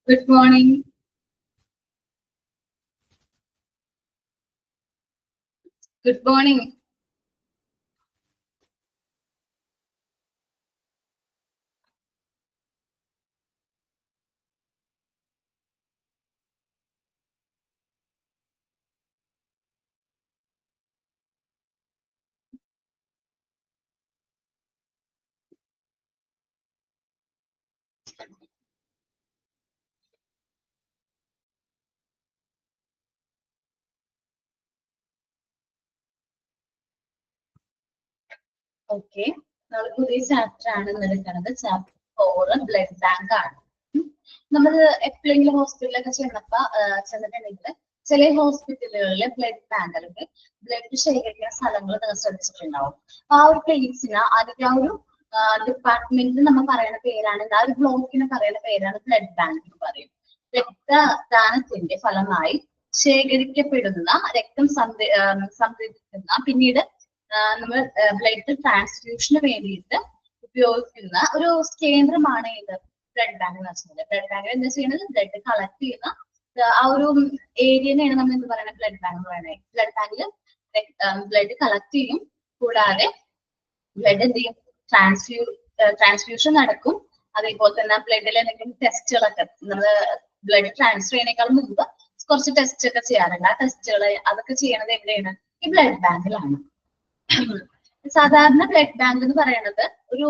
Good morning. Good morning. Okay. നമ്മൾ പുതിയ chapter ആണ് എടുക്കുന്നത്. ചാപ്റ്റർ 4 ബ്ലഡ് ബാങ്ക് ആണ്. നമ്മൾ എപ്പോഴെങ്കിലും ഹോസ്പിറ്റലിലൊക്കെ ചെന്നിട്ടുണ്ടെങ്കിൽ ചില ഹോസ്പിറ്റലുകളിൽ ബ്ലഡ് ബാങ്ക് അല്ലെങ്കിൽ ബ്ലഡ് ശേഖരിക്കുന്ന സ്ഥലങ്ങൾ നിങ്ങൾ ശ്രദ്ധിച്ചിട്ടുണ്ടാവും. ആ ഒരു പ്ലേസിന് അല്ലെങ്കിൽ ആ ഒരു ഡിപ്പാർട്ട്മെന്റിന് നമ്മൾ പറയുന്ന പേരാണ്, ആ ഒരു ബ്ലോക്കിന് പറയുന്ന പേരാണ് ബ്ലഡ് ബാങ്ക് എന്ന് പറയും. രക്തദാനത്തിന്റെ ഫലമായി ശേഖരിക്കപ്പെടുന്ന രക്തം സംഭരിക്കുന്ന പിന്നീട് നമ്മൾ ബ്ലഡ് ട്രാൻസ്ഫ്യൂഷന് വേണ്ടിയിട്ട് ഉപയോഗിക്കുന്ന ഒരു കേന്ദ്രമാണ് ഇത് ബ്ലഡ് ബാങ്ക് എന്ന് വെച്ചിട്ടുള്ളത്. ബ്ലഡ് ബാങ്ക് എന്താ ചെയ്യുന്നത്? ബ്ലഡ് കളക്ട് ചെയ്യുന്ന ആ ഒരു ഏരിയനെയാണ് നമ്മൾ എന്ത് പറയുന്നത്? ബ്ലഡ് ബാങ്ക് എന്ന് പറയുന്നത്. ബ്ലഡ് ബാങ്കിൽ ബ്ലഡ് കളക്ട് ചെയ്യും, കൂടാതെ ബ്ലഡ് എന്ത് ചെയ്യും? ട്രാൻസ്ഫ്യൂഷൻ നടക്കും. അതേപോലെ തന്നെ ബ്ലഡിൽ എന്തെങ്കിലും ടെസ്റ്റുകളൊക്കെ നമ്മൾ ബ്ലഡ് ട്രാൻസ്ഫർ ചെയ്യുന്നതിനേക്കാൾ മുമ്പ് കുറച്ച് ടെസ്റ്റ് ഒക്കെ ചെയ്യാറുണ്ട്. ആ ടെസ്റ്റുകൾ അതൊക്കെ ചെയ്യണത് എവിടെയാണ്? ഈ ബ്ലഡ് ബാങ്കിലാണ്. സാധാരണ ബ്ലഡ് ബാങ്ക് എന്ന് പറയുന്നത് ഒരു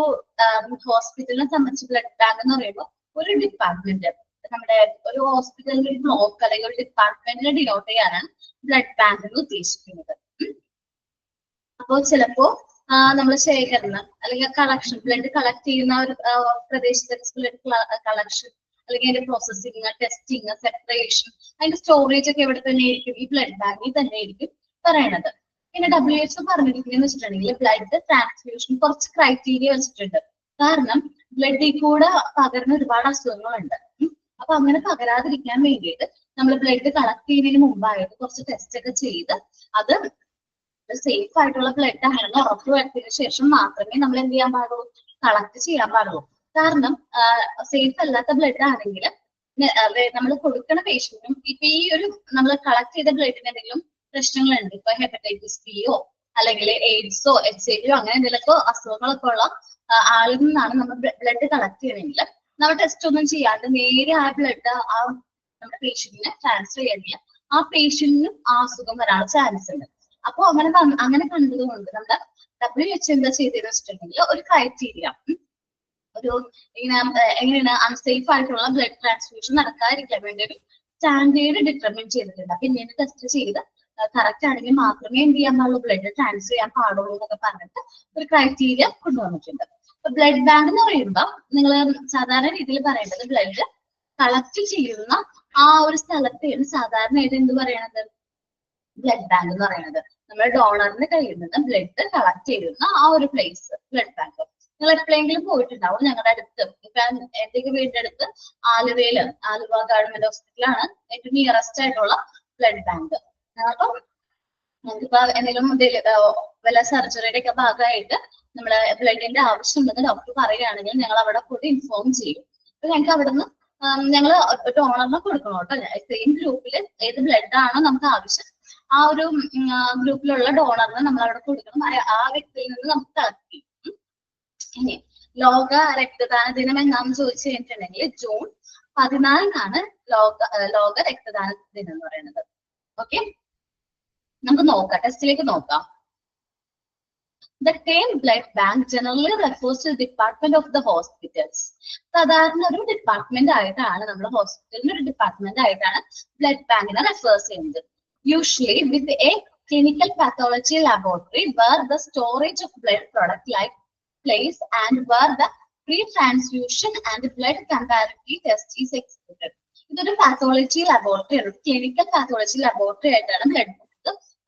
ഹോസ്പിറ്റലിനെ സംബന്ധിച്ച് ബ്ലഡ് ബാങ്ക് എന്ന് പറയുമ്പോൾ ഒരു ഡിപ്പാർട്ട്മെന്റ്, നമ്മുടെ ഒരു ഹോസ്പിറ്റലിന്റെ ഒരു ബ്ലോക്ക് അല്ലെങ്കിൽ ഒരു ഡിപ്പാർട്ട്മെന്റിനെ ഡിനോട്ട് ചെയ്യാനാണ് ബ്ലഡ് ബാങ്ക് എന്ന് ഉദ്ദേശിക്കുന്നത്. അപ്പോൾ ചിലപ്പോ നമ്മൾ ശേഖരണം അല്ലെങ്കിൽ കളക്ഷൻ, ബ്ലഡ് കളക്ട് ചെയ്യുന്ന ഒരു പ്രദേശത്തെ ബ്ലഡ് കളക്ഷൻ അല്ലെങ്കിൽ അതിന്റെ പ്രോസസ്സിങ്, ടെസ്റ്റിങ്, സെപ്പറേഷൻ, അതിന്റെ സ്റ്റോറേജ് ഒക്കെ ഇവിടെ തന്നെ ആയിരിക്കും, ഈ ബ്ലഡ് ബാങ്കിൽ തന്നെ ആയിരിക്കും പറയണത്. പിന്നെ WHO പറഞ്ഞിരിക്കുന്നതെന്ന് വെച്ചിട്ടുണ്ടെങ്കിൽ ബ്ലഡ് ട്രാൻസ്ഫ്യൂഷൻ കുറച്ച് ക്രൈറ്റീരിയ വെച്ചിട്ടുണ്ട്. കാരണം ബ്ലഡിൽ കൂടെ പകരുന്ന ഒരുപാട് അസുഖങ്ങളുണ്ട്. അപ്പൊ അങ്ങനെ പകരാതിരിക്കാൻ വേണ്ടിയിട്ട് നമ്മൾ ബ്ലഡ് കളക്ട് ചെയ്യുന്നതിന് മുമ്പായിട്ട് കുറച്ച് ടെസ്റ്റ് ഒക്കെ ചെയ്ത് അത് സേഫ് ആയിട്ടുള്ള ബ്ലഡ് ആണെന്ന് ഉറപ്പ് വരുത്തിയതിനു ശേഷം മാത്രമേ നമ്മൾ എന്ത് ചെയ്യാൻ പാടുള്ളൂ? കളക്ട് ചെയ്യാൻ പാടുള്ളൂ. കാരണം സേഫ് അല്ലാത്ത ബ്ലഡ് ആണെങ്കിൽ നമ്മൾ കൊടുക്കുന്ന പേഷ്യന്റിനും ഇപ്പൊ ഈ ഒരു നമ്മൾ കളക്ട് ചെയ്ത ബ്ലഡിന് എന്തെങ്കിലും പ്രശ്നങ്ങളുണ്ട്, ഇപ്പൊ ഹെപ്പറ്റൈറ്റിസ് ബിയോ അല്ലെങ്കിൽ എയ്ഡ്സോ HIV അങ്ങനെ എന്തെങ്കിലുമൊക്കെ അസുഖങ്ങളൊക്കെ ഉള്ള ആളിൽ നിന്നാണ് നമ്മൾ ബ്ലഡ് കളക്ട് ചെയ്യണമെങ്കിൽ നമ്മൾ ടെസ്റ്റ് ഒന്നും ചെയ്യാണ്ട് നേരെ ആ ബ്ലഡ് ആ നമ്മുടെ പേഷ്യന്റിന് ട്രാൻസ്ഫർ ചെയ്യണമെങ്കിൽ ആ പേഷ്യന്റിനും ആ അസുഖം വരാനുള്ള ചാൻസ് ഉണ്ട്. അപ്പൊ അങ്ങനെ കണ്ടതുകൊണ്ട് നമ്മുടെ WHO എന്താ ചെയ്തതെന്ന് വെച്ചിട്ടുണ്ടെങ്കിൽ ഒരു ക്രൈറ്റീരിയ, ഒരു എങ്ങനെയാണ് അൺസേഫ് ആയിട്ടുള്ള ബ്ലഡ് ട്രാൻസ്ഫ്യൂഷൻ നടക്കാതിരിക്കാൻ വേണ്ടി ഒരു സ്റ്റാൻഡേർഡ് ഡിറ്റർമിൻ ചെയ്തിട്ടുണ്ട്. അപ്പൊ ഇങ്ങനെ ടെസ്റ്റ് ചെയ്ത് കറക്റ്റ് ആണെങ്കിൽ മാത്രമേ എന്ത് ചെയ്യാൻ പാടുള്ളൂ? ബ്ലഡ് ട്രാൻസ്ഫർ ചെയ്യാൻ പാടുള്ളൂ എന്നൊക്കെ പറഞ്ഞിട്ട് ഒരു ക്രൈറ്റീരിയ കൊണ്ടുവന്നിട്ടുണ്ട്. അപ്പൊ ബ്ലഡ് ബാങ്ക് എന്ന് പറയുമ്പോൾ നിങ്ങൾ സാധാരണ രീതിയിൽ പറയേണ്ടത് ബ്ലഡ് കളക്ട് ചെയ്യുന്ന ആ ഒരു സ്ഥലത്തെയാണ് സാധാരണയായിട്ട് എന്ത് പറയണത്? ബ്ലഡ് ബാങ്ക് എന്ന് പറയുന്നത്. നമ്മൾ ഡോണറിന്റെ കയ്യിൽ നിന്ന് ബ്ലഡ് കളക്ട് ചെയ്യുന്ന ആ ഒരു പ്ലേസ് ബ്ലഡ് ബാങ്ക്. നിങ്ങൾ എപ്പോഴെങ്കിലും പോയിട്ടുണ്ടാവും. ഞങ്ങളുടെ അടുത്ത് ഇപ്പൊ എന്റെ വീടിന്റെ അടുത്ത് ആലുവ ഗവൺമെന്റ് ഹോസ്പിറ്റലാണ് ഏറ്റവും നിയറസ്റ്റ് ആയിട്ടുള്ള ബ്ലഡ് ബാങ്ക്. അപ്പൊ ഞങ്ങൾക്കിപ്പോ എന്തെങ്കിലും വല്ല സർജറിയുടെ ഒക്കെ ഭാഗമായിട്ട് നമ്മളെ ബ്ലഡിന്റെ ആവശ്യമുണ്ടെന്ന് ഡോക്ടർ പറയുകയാണെങ്കിൽ ഞങ്ങൾ അവിടെ പോയി ഇൻഫോം ചെയ്യും. അപ്പൊ ഞങ്ങൾക്ക് അവിടെ നിന്ന് ഞങ്ങൾ ഡോണറിനെ കൊടുക്കണം കേട്ടോ. സെയിം ഗ്രൂപ്പിൽ ഏത് ബ്ലഡ് ആണോ നമുക്ക് ആവശ്യം ആ ഒരു ഗ്രൂപ്പിലുള്ള ഡോണറിന് നമ്മൾ അവിടെ കൊടുക്കണം. ആ വ്യക്തിയിൽ നിന്ന് നമുക്ക് കളക്ട് ചെയ്യും. ഇനി ലോക രക്തദാന ദിനം എന്നാന്ന് ചോദിച്ചു കഴിഞ്ഞിട്ടുണ്ടെങ്കിൽ ജൂൺ 14 ലോക രക്തദാന ദിനം എന്ന് പറയുന്നത്. ഓക്കെ, നമുക്ക് നോക്കാം, ടെസ്റ്റിലേക്ക് നോക്കാം. The term blood bank generally refers to the department of the hospitals. സാധാരണ ഒരു ഡിപ്പാർട്ട്മെന്റ് ആയിട്ടാണ് നമ്മൾ ഹോസ്പിറ്റലിന്റെ ഒരു ഡിപ്പാർട്ട്മെന്റ് ആയിട്ടാണ് ബ്ലഡ് ബാങ്കിനെ റെഫേഴ്സ് ചെയ്യുന്നത്. Usually with a clinical pathology laboratory where the storage of blood product like place and where the pre-transfusion and blood comparative test is executed. ഇതൊരു പാത്തോളജി ലബോറട്ടറി ആണ്, ക്ലിനിക്കൽ പാത്തോളജി ലബോറട്ടറി ആയിട്ടാണ് blood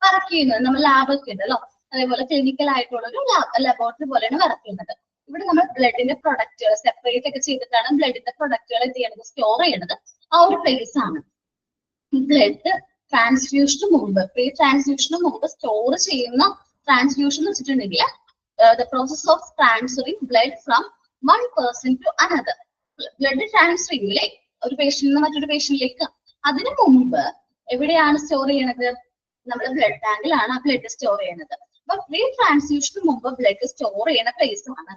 work ചെയ്യുന്നത്. നമ്മൾ ലാബൊക്കെ ഉണ്ടല്ലോ, അതേപോലെ clinical ആയിട്ടുള്ള ഒരു laboratory പോലെയാണ് വർക്ക് ചെയ്യുന്നത്. ഇവിടെ നമ്മൾ ബ്ലഡിന്റെ പ്രൊഡക്റ്റുകൾ സെപ്പറേറ്റ് ഒക്കെ ചെയ്തിട്ടാണ് ബ്ലഡിന്റെ പ്രൊഡക്റ്റുകൾ എന്ത് ചെയ്യണത്? സ്റ്റോർ ചെയ്യണത് ആ ഒരു പ്ലേസ് ആണ്. ബ്ലഡ് ട്രാൻസ്ഫ്യൂഷന് മുമ്പ്, പ്രീ ട്രാൻസ്ഫ്യൂഷന് മുമ്പ് സ്റ്റോർ ചെയ്യുന്ന ട്രാൻസ്ഫ്യൂഷൻ എന്ന് വെച്ചിട്ടുണ്ടെങ്കിൽ the process of transferring blood from one person to another. Blood transfer ചെയ്യൂലേ, ഒരു പേഷ്യന്റിൽ നിന്ന് മറ്റൊരു പേഷ്യന്റിലേക്ക്. അതിനു മുമ്പ് എവിടെയാണ് സ്റ്റോർ ചെയ്യണത്? നമ്മുടെ ബ്ലഡ് ബാങ്കിലാണ് ആ ബ്ലഡ് സ്റ്റോർ ചെയ്യുന്നത്. അപ്പൊ പ്രീ ട്രാൻസ്ഫ്യൂഷന് മുമ്പ് ബ്ലഡ് സ്റ്റോർ ചെയ്യുന്ന പ്ലേസ് ആണ്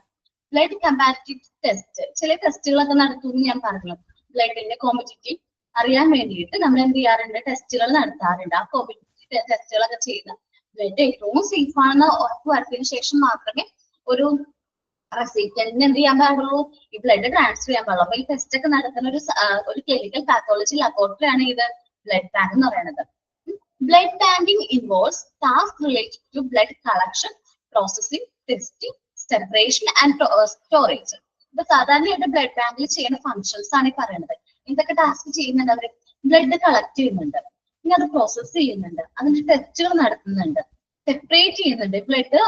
ബ്ലഡ് കമ്പാരിറ്റീവ് ടെസ്റ്റ്. ചില ടെസ്റ്റുകളൊക്കെ നടത്തുമെന്ന് ഞാൻ പറഞ്ഞു. ബ്ലഡിന്റെ കോമ്പറ്റിറ്റീവ് അറിയാൻ വേണ്ടിയിട്ട് നമ്മൾ എന്ത് ചെയ്യാറുണ്ട്? ടെസ്റ്റുകൾ നടത്താറുണ്ട്. ആ കോമ്പറ്റിറ്റീവ് ടെസ്റ്റുകളൊക്കെ ചെയ്ത് ബ്ലഡ് ഏറ്റവും സേഫ് ആണെന്ന് ഉറപ്പ് വരുത്തിയതിനു ശേഷം മാത്രമേ ഒരു റെസിപ്പിയന്റിന് എന്ത് ചെയ്യാൻ പാടുള്ളൂ? ഈ ബ്ലഡ് ട്രാൻസ്ഫർ ചെയ്യാൻ പാടുള്ളൂ. അപ്പൊ ഈ ടെസ്റ്റ് ഒക്കെ നടത്തുന്ന ഒരു ക്ലിനിക്കൽ പാത്തോളജി ലബോറട്ടറിയാണ് ഇത് ബ്ലഡ് ബാങ്ക് എന്ന് പറയുന്നത്. Blood banking involves tasks related to blood collection, processing, testing, separation and storage. ഇപ്പൊ സാധാരണയായിട്ട് ബ്ലഡ് ബാങ്കിൽ ചെയ്യുന്ന ഫങ്ഷൻസ് ആണ് ഈ പറയുന്നത്. എന്തൊക്കെ ടാസ്ക് ചെയ്യുന്നുണ്ട്? അവര് ബ്ലഡ് കളക്ട് ചെയ്യുന്നുണ്ട്, പിന്നെ അത് പ്രോസസ് ചെയ്യുന്നുണ്ട്, അതിന്റെ ടെസ്റ്റുകൾ നടത്തുന്നുണ്ട്, സെപ്പറേറ്റ് ചെയ്യുന്നുണ്ട്. ബ്ലഡ്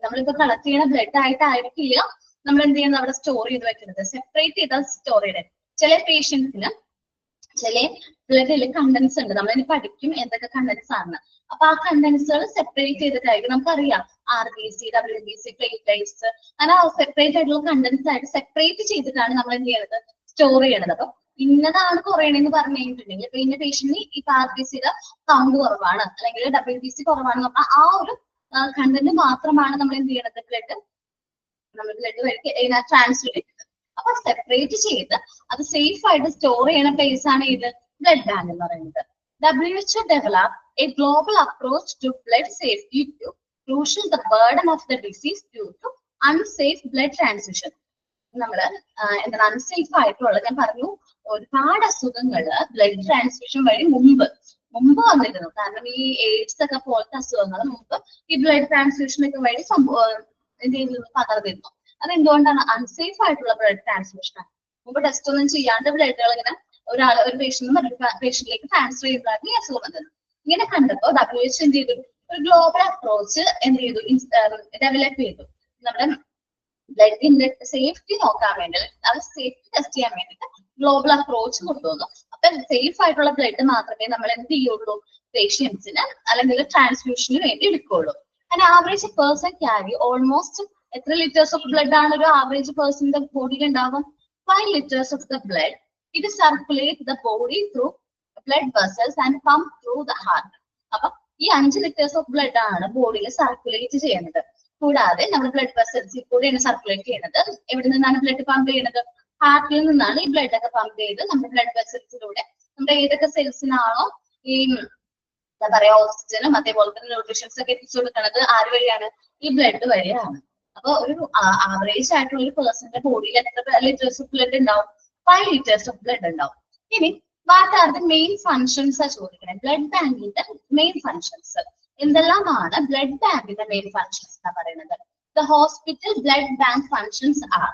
നമ്മളിപ്പോ കളക്ട് ചെയ്യുന്ന ബ്ലഡ് ആയിട്ടായിരിക്കില്ല നമ്മൾ എന്ത് ചെയ്യുന്നത്? അവിടെ സ്റ്റോർ ചെയ്ത് വെക്കുന്നത്. സെപ്പറേറ്റ് ചെയ്താൽ സ്റ്റോർ ചെയ്തത്. ചില പേഷ്യൻസിന് ചില ബ്ലഡിൽ കണ്ടൻസ് ഉണ്ട്. നമ്മളിനി പഠിക്കും എന്തൊക്കെ കണ്ടൻസ് ആണ്. അപ്പൊ ആ കണ്ടൻസുകൾ സെപ്പറേറ്റ് ചെയ്തിട്ടായിരിക്കും. നമുക്കറിയാം RBC, WBC, പ്ലേറ്റ്ലൈറ്റ്സ്, അങ്ങനെ സെപ്പറേറ്റ് ആയിട്ടുള്ള കണ്ടൻസ് ആയിട്ട് സെപ്പറേറ്റ് ചെയ്തിട്ടാണ് നമ്മൾ എന്ത് ചെയ്യുന്നത്? സ്റ്റോർ ചെയ്യണത്. അപ്പൊ ഇന്നതാണ് കുറയണെന്ന് പറഞ്ഞു കഴിഞ്ഞിട്ടുണ്ടെങ്കിൽ ഇപ്പൊ ഇന്ന പേഷ്യന്റിന് ഇപ്പൊ RBCയുടെ കൗണ്ട് കുറവാണ് അല്ലെങ്കിൽ WBC കുറവാണെന്ന് പറഞ്ഞാൽ ആ ഒരു കണ്ടന്റ് മാത്രമാണ് നമ്മൾ എന്ത് ചെയ്യണത്? ബ്ലഡ് വഴി ട്രാൻസ്ഫർ ചെയ്യുന്നത്. അപ്പൊ സെപ്പറേറ്റ് ചെയ്ത് അത് സേഫ് ആയിട്ട് സ്റ്റോർ ചെയ്യുന്ന പ്ലേസ് ആണ് ഇത് ബ്ലഡ് ബാങ്ക് എന്ന് പറയുന്നത്. WHO developed a global approach to blood safety to crucial the burden of the disease due to unsafe blood transfusion. നമ്മള് എന്താണ് അൺസേഫ് ആയിട്ടുള്ളത്? ഞാൻ പറഞ്ഞു ഒരുപാട് അസുഖങ്ങള് ബ്ലഡ് ട്രാൻസ്ഫ്യൂഷൻ വഴി മുമ്പ് വന്നിരുന്നു. കാരണം ഈ എയ്ഡ്സ് ഒക്കെ പോലത്തെ അസുഖങ്ങൾ മുമ്പ് ഈ ബ്ലഡ് ട്രാൻസ്ഫ്യൂഷൻ ഒക്കെ വഴി എന്ത് ചെയ്തിരുന്നു? പകർന്നിരുന്നു. അതെന്തുകൊണ്ടാണ്? അൺസേഫ് ആയിട്ടുള്ള ബ്ലഡ് ട്രാൻസ്ഫ്യൂഷൻ ആണ്. മുമ്പ് ടെസ്റ്റ് ഒന്നും ചെയ്യാണ്ട് ബ്ലഡുകൾ ഇങ്ങനെ ഒരു പേഷ്യന്റ് മറ്റൊരു പേഷ്യന്റിലേക്ക് ട്രാൻസ്ഫർ ചെയ്യുമ്പോഴാണ് ഈ അസുഖം വന്നത്. ഇങ്ങനെ കണ്ടപ്പോൾ WHO എന്ത് ചെയ്തു? ഒരു ഗ്ലോബൽ അപ്രോച്ച് എന്ത് ചെയ്തു? ഡെവലപ്പ് ചെയ്തു. നമ്മുടെ ബ്ലഡിന്റെ സേഫ്റ്റി നോക്കാൻ വേണ്ടി, അത് സേഫ്റ്റി ടെസ്റ്റ് ചെയ്യാൻ വേണ്ടിയിട്ട് ഗ്ലോബൽ അപ്രോച്ച് കൊണ്ടുവന്നു. അപ്പൊ സേഫ് ആയിട്ടുള്ള ബ്ലഡ് മാത്രമേ നമ്മൾ എന്ത് ചെയ്യുള്ളൂ? പേഷ്യൻസിന് അല്ലെങ്കിൽ ട്രാൻസ്ഫ്യൂഷന് വേണ്ടി എടുക്കുള്ളൂ. And average person carry almost എത്ര ലിറ്റേഴ്സ് ഓഫ് ബ്ലഡ് ആണ് ഒരു ആവറേജ് പേഴ്സണിന്റെ ബോഡിയിൽ ഉണ്ടാവും? 5 liters of the blood. It circulates the body through blood vessels and pump through the heart. അപ്പൊ ഈ 5 liters ഓഫ് ബ്ലഡ് ആണ് ബോഡിയിൽ സർക്കുലേറ്റ് ചെയ്യുന്നത്. കൂടാതെ നമ്മുടെ ബ്ലഡ് വെസൽസിൽ കൂടെയാണ് സർക്കുലേറ്റ് ചെയ്യുന്നത്. എവിടെ നിന്നാണ് ബ്ലഡ് പമ്പ് ചെയ്യുന്നത്? ഹാർട്ടിൽ നിന്നാണ് ഈ ബ്ലഡ് ഒക്കെ പമ്പ് ചെയ്ത് നമ്മുടെ ബ്ലഡ് വെസൽസിലൂടെ നമ്മുടെ ഏതൊക്കെ സെൽസിനാണോ ഈ എന്താ പറയാ ഓക്സിജനും അതേപോലെ തന്നെ ന്യൂട്രീഷൻസ് ഒക്കെ എത്തിച്ചു കൊടുക്കുന്നത് ആര് വഴിയാണ്? ഈ ബ്ലഡ് വഴിയാണ്. അപ്പൊ ഒരു ആവറേജ് ആയിട്ടുള്ള ഒരു പേഴ്സന്റെ ബോഡിയിൽ എത്ര ലിറ്റേഴ്സ് ഓഫ് ബ്ലഡ് ഉണ്ടാവും? 5 liters ഓഫ് ബ്ലഡ് ഉണ്ടാവും. ഇനി what are the main functions ചോദിക്കണേ? ബ്ലഡ് ബാങ്കിന്റെ മെയിൻ ഫങ്ഷൻസ് എന്തെല്ലാമാണ്? ബ്ലഡ് ബാങ്കിന്റെ മെയിൻ ഫങ്ഷൻസ് എന്ന് പറയുന്നത് the hospital blood bank functions are.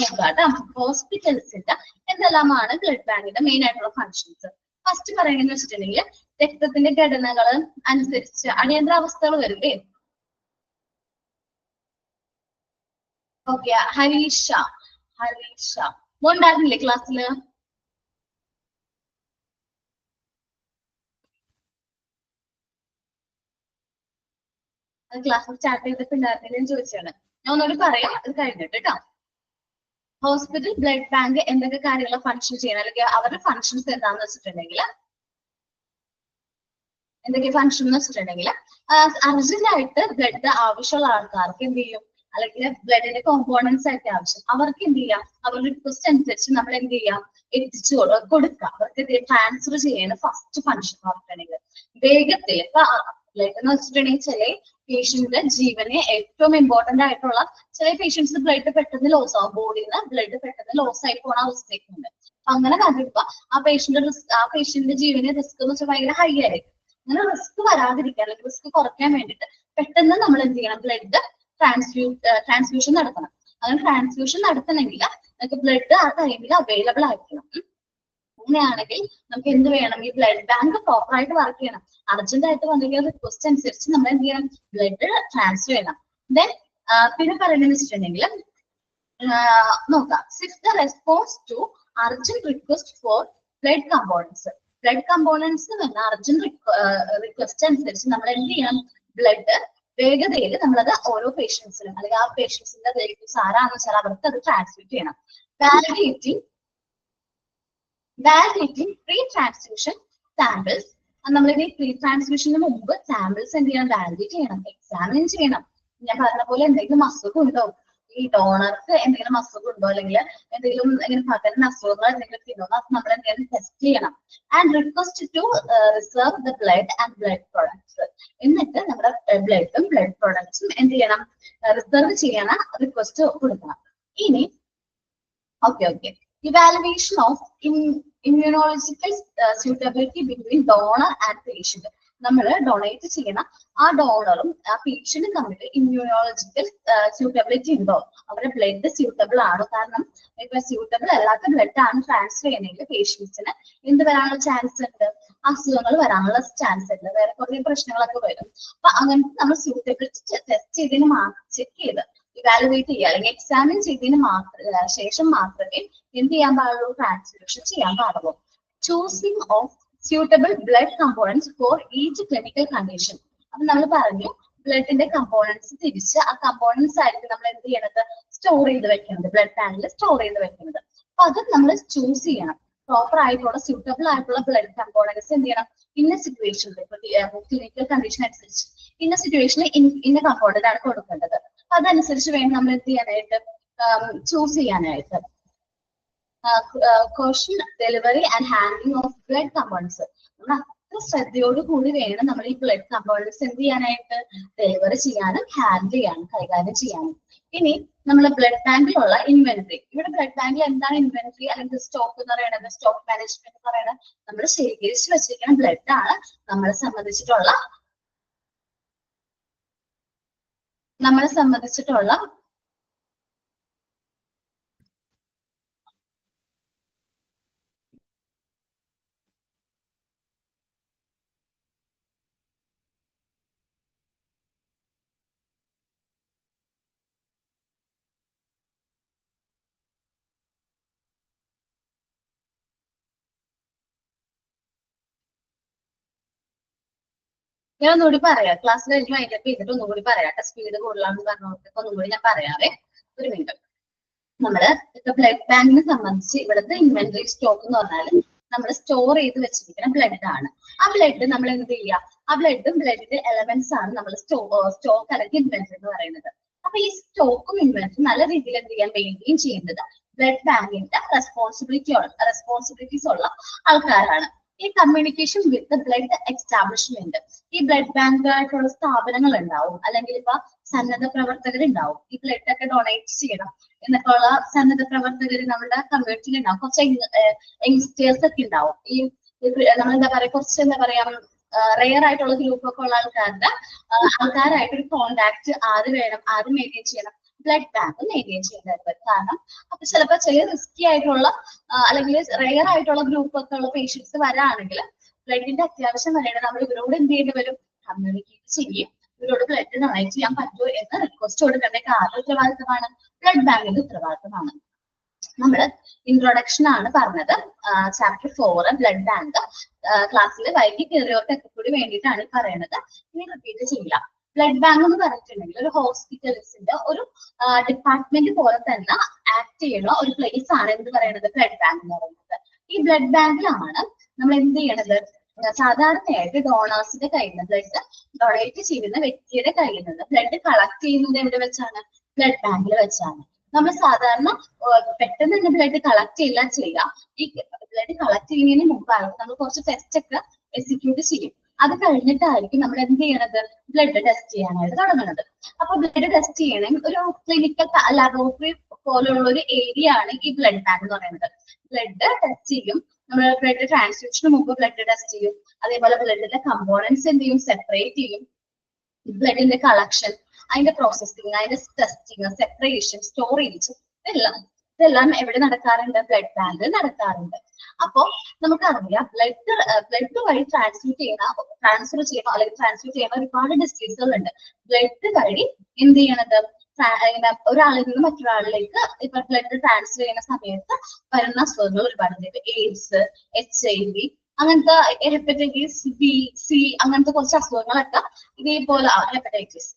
നോക്കാട്ടോ, ഹോസ്പിറ്റൽസിന്റെ എന്തെല്ലാമാണ് ബ്ലഡ് ബാങ്കിന്റെ മെയിൻ ആയിട്ടുള്ള ഫങ്ഷൻസ്? ഫസ്റ്റ് പറയുന്നത് വെച്ചിട്ടുണ്ടെങ്കിൽ രക്തത്തിന്റെ ഘടനകൾ അനുസരിച്ച് അടിയന്തരാവസ്ഥകൾ വരില്ലേ? ഓക്കെ, ഹരീഷ ഉണ്ടായിരുന്നില്ലേ ക്ലാസ്സില്? ക്ലാസ് സ്റ്റാർട്ട് ചെയ്തപ്പോ ഉണ്ടായിരുന്നില്ല ചോദിച്ചാണ്. ഞാൻ ഒന്നുകൂടി പറയാം അത് കഴിഞ്ഞിട്ട് കേട്ടോ. ഹോസ്പിറ്റൽ ബ്ലഡ് ബാങ്ക് എന്തൊക്കെ കാര്യങ്ങൾ ഫങ്ഷൻ ചെയ്യണം അല്ലെങ്കിൽ അവരുടെ ഫങ്ഷൻസ് എന്താണെന്ന് വെച്ചിട്ടുണ്ടെങ്കിൽ എന്തൊക്കെ ഫങ്ഷൻ എന്ന് വെച്ചിട്ടുണ്ടെങ്കിൽ അർജന്റ് ആയിട്ട് ബ്ലഡ് ആവശ്യമുള്ള ആൾക്കാർക്ക് എന്ത് ചെയ്യും? അല്ലെങ്കിൽ ബ്ലഡിന്റെ കോമ്പോണൻസ് ആയിട്ട് ആവശ്യം അവർക്ക് എന്ത് ചെയ്യാം? അവരുടെ റിക്വസ്റ്റ് അനുസരിച്ച് നമ്മൾ എന്ത് ചെയ്യാം? എത്തിച്ചു കൊടുക്കുക. അവർക്ക് ട്രാൻസ്ഫർ ചെയ്യുന്ന ഫസ്റ്റ് ഫങ്ഷൻ പറഞ്ഞിട്ടുണ്ടെങ്കിൽ വേഗത്തിൽ. ഇപ്പൊ ബ്ലഡ് എന്ന് വെച്ചിട്ടുണ്ടെങ്കിൽ ചില പേഷ്യന്റിന്റെ ജീവന് ഏറ്റവും ഇമ്പോർട്ടന്റ് ആയിട്ടുള്ള ചില പേഷ്യൻസ് ബ്ലഡ് പെട്ടെന്ന് ലോസ് ആവും. ബോഡിയിൽ നിന്ന് ബ്ലഡ് പെട്ടെന്ന് ലോസ് ആയി പോണ അവസ്ഥയൊക്കെയുണ്ട്. അപ്പൊ അങ്ങനെ കണ്ടിപ്പോ ആ പേഷ്യന്റിന്റെ ജീവന് റിസ്ക് എന്ന് വെച്ചാൽ ഭയങ്കര ഹൈ ആയിരിക്കും. അങ്ങനെ റിസ്ക് വരാതിരിക്കാൻ അല്ലെങ്കിൽ റിസ്ക് കുറയ്ക്കാൻ വേണ്ടിയിട്ട് പെട്ടെന്ന് നമ്മൾ എന്ത് ചെയ്യണം? ബ്ലഡ് ട്രാൻസ്ഫ്യൂഷൻ നടത്തണം. അങ്ങനെ ട്രാൻസ്ഫ്യൂഷൻ നടത്തണമെങ്കിൽ നമുക്ക് ബ്ലഡ് ആ ടൈമിൽ അവൈലബിൾ ആയിരിക്കണം. അങ്ങനെയാണെങ്കിൽ നമുക്ക് എന്ത് വേണം? ഈ ബ്ലഡ് ബാങ്ക് പ്രോപ്പർ ആയിട്ട് വർക്ക് ചെയ്യണം. അർജന്റ് ആയിട്ട് വന്നിരിക്കുന്ന റിക്വസ്റ്റ് അനുസരിച്ച് നമ്മൾ എന്ത് ചെയ്യണം? ബ്ലഡ് ട്രാൻസ്ഫർ ചെയ്യണം. ദെൻ പിന്നെ പറയുന്നത് വെച്ചിട്ടുണ്ടെങ്കിൽ നോക്കാം, the response to urgent request for blood components. Blood components എന്ന് പറഞ്ഞാൽ അർജന്റ് റിക്വസ്റ്റ് അനുസരിച്ച് നമ്മൾ എന്ത് ചെയ്യണം? ബ്ലഡ് വേഗതയിൽ നമ്മളത് ഓരോ പേഷ്യൻസിനും അല്ലെങ്കിൽ ആ പേഷ്യൻസിന്റെ റിലേറ്റീവ്സ് ആരാണെന്ന് വെച്ചാൽ അവർക്ക് അത് ട്രാൻസ്മിറ്റ് ചെയ്യണം. Validating validating pre transfusion samples. നമ്മളിത് പ്രീ ട്രാൻസ്ഫ്യൂഷന് മുമ്പ് സാമ്പിൾസ് എന്ത് ചെയ്യണം? വാലിഡേറ്റ് ചെയ്യണം, എക്സാമിൻ ചെയ്യണം. ഞാൻ പറഞ്ഞ പോലെ എന്തെങ്കിലും അസുഖം ഉണ്ടോ, ഈ ഡോണർക്ക് എന്തെങ്കിലും അസുഖം ഉണ്ടോ, അല്ലെങ്കിൽ എന്തെങ്കിലും ഇങ്ങനെ പകരുന്ന അസുഖങ്ങൾ എന്തെങ്കിലും ഉണ്ടോ, അത് നമ്മൾ എന്തെങ്കിലും ടെസ്റ്റ് ചെയ്യണം. And request to reserve the blood and blood products. എന്നിട്ട് നമ്മുടെ ബ്ലഡും ബ്ലഡ് പ്രൊഡക്ട്സും എന്ത് ചെയ്യണം? റിസർവ് ചെയ്യണ റിക്വസ്റ്റ് കൊടുക്കണം. ഇനി okay evaluation of immunological suitability between donor and patient. നമ്മൾ ഡൊണേറ്റ് ചെയ്യുന്ന ആ ഡോണറും ആ പേഷ്യന്റും തമ്മിൽ ഇമ്മ്യൂണോളജിക്കൽ സ്യൂട്ടബിലിറ്റി ഉണ്ടോ, അവരുടെ ബ്ലഡ് സ്യൂട്ടബിൾ ആണോ? കാരണം ഇപ്പൊ സ്യൂട്ടബിൾ അല്ലാത്ത ബ്ലഡ് ആണ് ട്രാൻസ്ഫർ ചെയ്യണമെങ്കിൽ പേഷ്യൻസിന് എന്ത് വരാനുള്ള ചാൻസ് ഉണ്ട്? അസുഖങ്ങൾ വരാനുള്ള ചാൻസ് ഉണ്ട്, വേറെ കുറേ പ്രശ്നങ്ങളൊക്കെ വരും. അപ്പൊ അങ്ങനത്തെ നമ്മൾ സ്യൂട്ടബിലിറ്റി ടെസ്റ്റ് ചെയ്തതിന് ചെക്ക് ചെയ്ത് ഇവാലുവേറ്റ് ചെയ്യുക, അല്ലെങ്കിൽ എക്സാമിൻ ചെയ്തതിന് ശേഷം മാത്രമേ എന്ത് ചെയ്യാൻ പാടുള്ളൂ? ട്രാൻസ്ഫ്യൂഷൻ ചെയ്യാൻ പാടുള്ളൂ. Choosing of suitable blood components for each clinical condition. അപ്പൊ നമ്മൾ പറഞ്ഞു ബ്ലഡിന്റെ കമ്പോണൻസ് തിരിച്ച് ആ കമ്പോണൻസ് ആയിരിക്കും നമ്മൾ എന്ത് ചെയ്യണത്? സ്റ്റോർ ചെയ്ത് വെക്കുന്നത്, ബ്ലഡ് ബാങ്കിൽ സ്റ്റോർ ചെയ്ത് വെക്കുന്നത്. അപ്പൊ അത് നമ്മൾ ചൂസ് ചെയ്യണം. പ്രോപ്പർ ആയിട്ടുള്ള സ്യൂട്ടബിൾ ആയിട്ടുള്ള ബ്ലഡ് കമ്പോണൻസ് എന്ത് ചെയ്യണം? ഇന്ന സിറ്റുവേഷനിൽ, ക്ലിനിക്കൽ കണ്ടീഷൻ അനുസരിച്ച് ഇന്ന സിറ്റുവേഷനിൽ ഇന്ന കമ്പോണന്റ് ആണ് കൊടുക്കേണ്ടത്. അപ്പൊ അതനുസരിച്ച് വേണം നമ്മൾ എന്ത് ചെയ്യാനായിട്ട്? ചൂസ് ചെയ്യാനായിട്ട്. caution delivery and handling of blood compounds. നമ്മൾ അത്ര ശ്രദ്ധയോട് കൂടി വേണം നമ്മൾ ഈ ബ്ലഡ് കമ്പോണൻസ് എന്ത് ചെയ്യാനായിട്ട്? ഡെലിവറി ചെയ്യാനും ഹാൻഡിൽ ചെയ്യാനും കൈകാര്യം ചെയ്യാനും. ഇനി നമ്മൾ ബ്ലഡ് ബാങ്കിലുള്ള ഇൻവെന്ററി. ഇവിടെ ബ്ലഡ് ബാങ്കിൽ എന്താണ് ഇൻവെന്ററി അല്ലെങ്കിൽ സ്റ്റോക്ക് എന്ന് പറയുന്നത്? സ്റ്റോക്ക് മാനേജ്മെന്റ് എന്ന് പറയുന്നത് നമ്മൾ ശേഖരിച്ച് വെച്ചിരിക്കുന്ന ബ്ലഡ് ആണ് നമ്മളെ സംബന്ധിച്ചിട്ടുള്ള ഞാൻ ഒന്നുകൂടി പറയാം. ക്ലാസ് കഴിഞ്ഞ് വൈകിട്ട് ചെയ്തിട്ട് ഒന്നുകൂടി പറയാം. സ്പീഡ് കൂടുതലാണെന്ന് പറഞ്ഞവർക്ക് ഒന്നുകൂടി ഞാൻ പറയാവേ. ഒരു മിനിറ്റ്. നമ്മള് ഇപ്പൊ ബ്ലഡ് ബാങ്കിനെ സംബന്ധിച്ച് ഇവിടുത്തെ ഇൻവെന്ററി സ്റ്റോക്ക് എന്ന് പറഞ്ഞാൽ നമ്മൾ സ്റ്റോർ ചെയ്ത് വെച്ചിരിക്കുന്ന ബ്ലഡ് ആണ്. ആ ബ്ലഡ് നമ്മൾ എന്ത് ചെയ്യുക? ആ ബ്ലഡും ബ്ലഡിന്റെ എലമെന്റ്സ് ആണ് നമ്മൾ സ്റ്റോക്ക് അല്ലെങ്കിൽ ഇൻവെന്ററി എന്ന് പറയുന്നത്. അപ്പൊ ഈ സ്റ്റോക്കും ഇൻവെന്ററി നല്ല രീതിയിൽ എന്ത് ചെയ്യാൻ മെയിൻറ്റെയിൻ ചെയ്യുന്നത് ബ്ലഡ് ബാങ്കിന്റെ റെസ്പോൺസിബിലിറ്റീസ് ഉള്ള ആൾക്കാരാണ്. ഈ കമ്മ്യൂണിക്കേഷൻ വിത്ത് ബ്ലഡ് എസ്റ്റാബ്ലിഷ്മെന്റ്, ഈ ബ്ലഡ് ബാങ്ക് ആയിട്ടുള്ള സ്ഥാപനങ്ങൾ ഉണ്ടാവും, അല്ലെങ്കിൽ ഇപ്പൊ സന്നദ്ധ പ്രവർത്തകരുണ്ടാവും. ഈ ബ്ലഡ് ഒക്കെ ഡൊണേറ്റ് ചെയ്യണം എന്നൊക്കെയുള്ള സന്നദ്ധ പ്രവർത്തകർ നമ്മുടെ കമ്മ്യൂണിറ്റിയിൽ ഉണ്ടാവും. കുറച്ച് യങ്സ്റ്റേഴ്സ് ഒക്കെ ഉണ്ടാവും. ഈ നമ്മൾ എന്താ പറയാ, കുറച്ച് എന്താ പറയാ റെയർ ആയിട്ടുള്ള ഗ്രൂപ്പ് ഒക്കെ ഉള്ള ആൾക്കാരായിട്ട് ഒരു കോണ്ടാക്ട് ആര് മെയിൻറ്റെയിൻ ചെയ്യണം? ബ്ലഡ് ബാങ്ക് മെയിൻറ്റെയിൻ ചെയ്യേണ്ടത്. കാരണം അപ്പൊ ചിലപ്പോൾ ചില റിസ്കി ആയിട്ടുള്ള അല്ലെങ്കിൽ റെയർ ആയിട്ടുള്ള ഗ്രൂപ്പ് ഒക്കെ ഉള്ള പേഷ്യൻസ് വരാണെങ്കിൽ ബ്ലഡിന്റെ അത്യാവശ്യം വരേണ്ടത് നമ്മൾ ഇവരോട് എന്ത് ചെയ്യേണ്ടി വരും? കമ്മ്യൂണിക്കേറ്റ് ചെയ്യും. ഇവരോട് ബ്ലഡ് ഡൊണേറ്റ് ചെയ്യാൻ പറ്റുമോ എന്ന് റിക്വസ്റ്റ് കൊടുക്കേണ്ട ആരുടെ ഉത്തരവാദിത്തമാണ്? ബ്ലഡ് ബാങ്കിന്റെ ഉത്തരവാദിത്തമാണ്. നമ്മള് ഇൻട്രൊഡക്ഷൻ ആണ് പറഞ്ഞത്. ചാപ്റ്റർ 4 ബ്ലഡ് ബാങ്ക് ക്ലാസ്സിൽ വൈകി കയറിയവർക്കൊക്കെ കൂടി വേണ്ടിയിട്ടാണ് പറയുന്നത്. ഇനി റിപ്പീറ്റ് ചെയ്യില്ല. ബ്ലഡ് ബാങ്ക് എന്ന് പറഞ്ഞിട്ടുണ്ടെങ്കിൽ ഒരു ഹോസ്പിറ്റൽസിന്റെ ഒരു ഡിപ്പാർട്ട്മെന്റ് പോലെ തന്നെ ആക്ട് ചെയ്യുന്ന ഒരു പ്ലേസ് ആണ് എന്ത് പറയുന്നത്? ബ്ലഡ് ബാങ്ക് എന്ന് പറയുന്നത്. ഈ ബ്ലഡ് ബാങ്കിലാണ് നമ്മൾ എന്ത് ചെയ്യണത്? സാധാരണയായിട്ട് ഡോണേഴ്സിന്റെ കയ്യിൽ നിന്ന് ബ്ലഡ് ഡൊണേറ്റ് ചെയ്യുന്ന വ്യക്തിയുടെ കയ്യിൽ നിന്ന് ബ്ലഡ് കളക്ട് ചെയ്യുന്നത് എവിടെ വെച്ചാണ്? ബ്ലഡ് ബാങ്കിൽ വെച്ചാണ്. നമ്മൾ സാധാരണ പെട്ടെന്ന് തന്നെ ബ്ലഡ് കളക്ട് ചെയ്യില്ല ചെയ്യുക. ഈ ബ്ലഡ് കളക്ട് ചെയ്യുന്നതിന് മുമ്പായിട്ട് നമ്മൾ കുറച്ച് ടെസ്റ്റ് ഒക്കെ എക്സിക്യൂട്ട് ചെയ്യും. അത് കഴിഞ്ഞിട്ടായിരിക്കും നമ്മൾ എന്ത് ചെയ്യണത്? ബ്ലഡ് ടെസ്റ്റ് ചെയ്യാനായിട്ട് തുടങ്ങുന്നത്. അപ്പൊ ബ്ലഡ് ടെസ്റ്റ് ചെയ്യണമെങ്കിൽ ഒരു ക്ലിനിക്കൽ ലബോറട്ടറി പോലുള്ള ഒരു ഏരിയ ആണ് ഈ ബ്ലഡ് ബാങ്ക് എന്ന് പറയുന്നത്. ബ്ലഡ് ടെസ്റ്റ് ചെയ്യും. നമ്മൾ ബ്ലഡ് ട്രാൻസ്ഫ്യൂഷന് മുമ്പ് ബ്ലഡ് ടെസ്റ്റ് ചെയ്യും. അതേപോലെ ബ്ലഡിന്റെ കമ്പോണൻസ് എന്ത് ചെയ്യും? സെപ്പറേറ്റ് ചെയ്യും. ബ്ലഡിന്റെ കളക്ഷൻ, അതിന്റെ പ്രോസസ്സിങ്, അതിന്റെ ടെസ്റ്റിങ്, സെപ്പറേഷൻ, സ്റ്റോറേജ്, ഇതെല്ലാം എവിടെ നടക്കാറുണ്ട്? ബ്ലഡ് ബാങ്കിൽ നടക്കാറുണ്ട്. അപ്പോ നമുക്കറിയാം ബ്ലഡ് വഴി ട്രാൻസ്ഫർ ചെയ്യുന്ന ഒരുപാട് ഡിസീസുകൾ ഉണ്ട്. ബ്ലഡ് വഴി എന്ത് ചെയ്യണത്? ഒരാളിൽ നിന്ന് മറ്റൊരാളിലേക്ക് ഇപ്പൊ ബ്ലഡ് ട്രാൻസ്ഫർ ചെയ്യുന്ന സമയത്ത് വരുന്ന അസുഖങ്ങൾ ഒരുപാടുണ്ട്. എയ്ഡ്സ്, HIV, അങ്ങനത്തെ ഹെപ്പറ്റൈറ്റിസ് ബി, സി, അങ്ങനത്തെ കുറച്ച് അസുഖങ്ങളൊക്കെ ഇതേപോലെ ഹെപ്പറ്റൈറ്റിസ്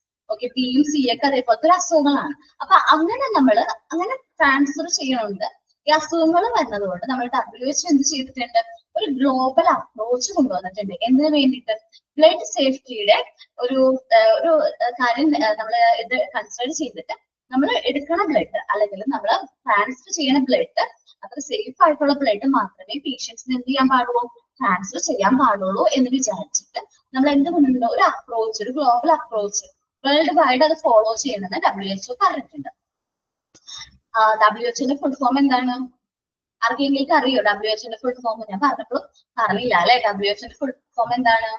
ബിയും സി ഒക്കെ അതേപോലത്തെ ഒരു അസുഖങ്ങളാണ്. അപ്പൊ അങ്ങനെ ട്രാൻസ്ഫർ ചെയ്യണുണ്ട് ഈ അസുഖങ്ങൾ വരുന്നതുകൊണ്ട് നമ്മൾ WHO എന്ത് ചെയ്തിട്ടുണ്ട്, ഒരു ഗ്ലോബൽ അപ്രോച്ച് കൊണ്ടുവന്നിട്ടുണ്ട്. എന്തിനു വേണ്ടിയിട്ട്? ബ്ലഡ് സേഫ്റ്റിയുടെ ഒരു ഒരു കാര്യം നമ്മൾ ഇത് കൺസിഡർ ചെയ്തിട്ട് നമ്മൾ എടുക്കണ ബ്ലഡ് അല്ലെങ്കിൽ നമ്മൾ ട്രാൻസ്ഫർ ചെയ്യുന്ന ബ്ലഡ് അത്ര സേഫ് ആയിട്ടുള്ള ബ്ലഡ് മാത്രമേ പേഷ്യൻസിന് എന്ത് ചെയ്യാൻ പാടുള്ളൂ, ട്രാൻസ്ഫർ ചെയ്യാൻ പാടുള്ളൂ എന്ന് വിചാരിച്ചിട്ട് നമ്മൾ എന്ത് കൊണ്ടുണ്ടോ ഒരു അപ്രോച്ച്, ഒരു ഗ്ലോബൽ അപ്രോച്ച് വേൾഡ് വൈഡ് അത് ഫോളോ ചെയ്യണമെന്ന് WHO പറഞ്ഞിട്ടുണ്ട്. WHO ഫുൾ ഫോം എന്താണ്? ആർക്കെങ്കിലും അറിയോ WHO ഫുൾ ഫോം? ഞാൻ പറഞ്ഞപ്പോൾ അറിയില്ല അല്ലെ. WHO ഫുൾ ഫോം എന്താണ്?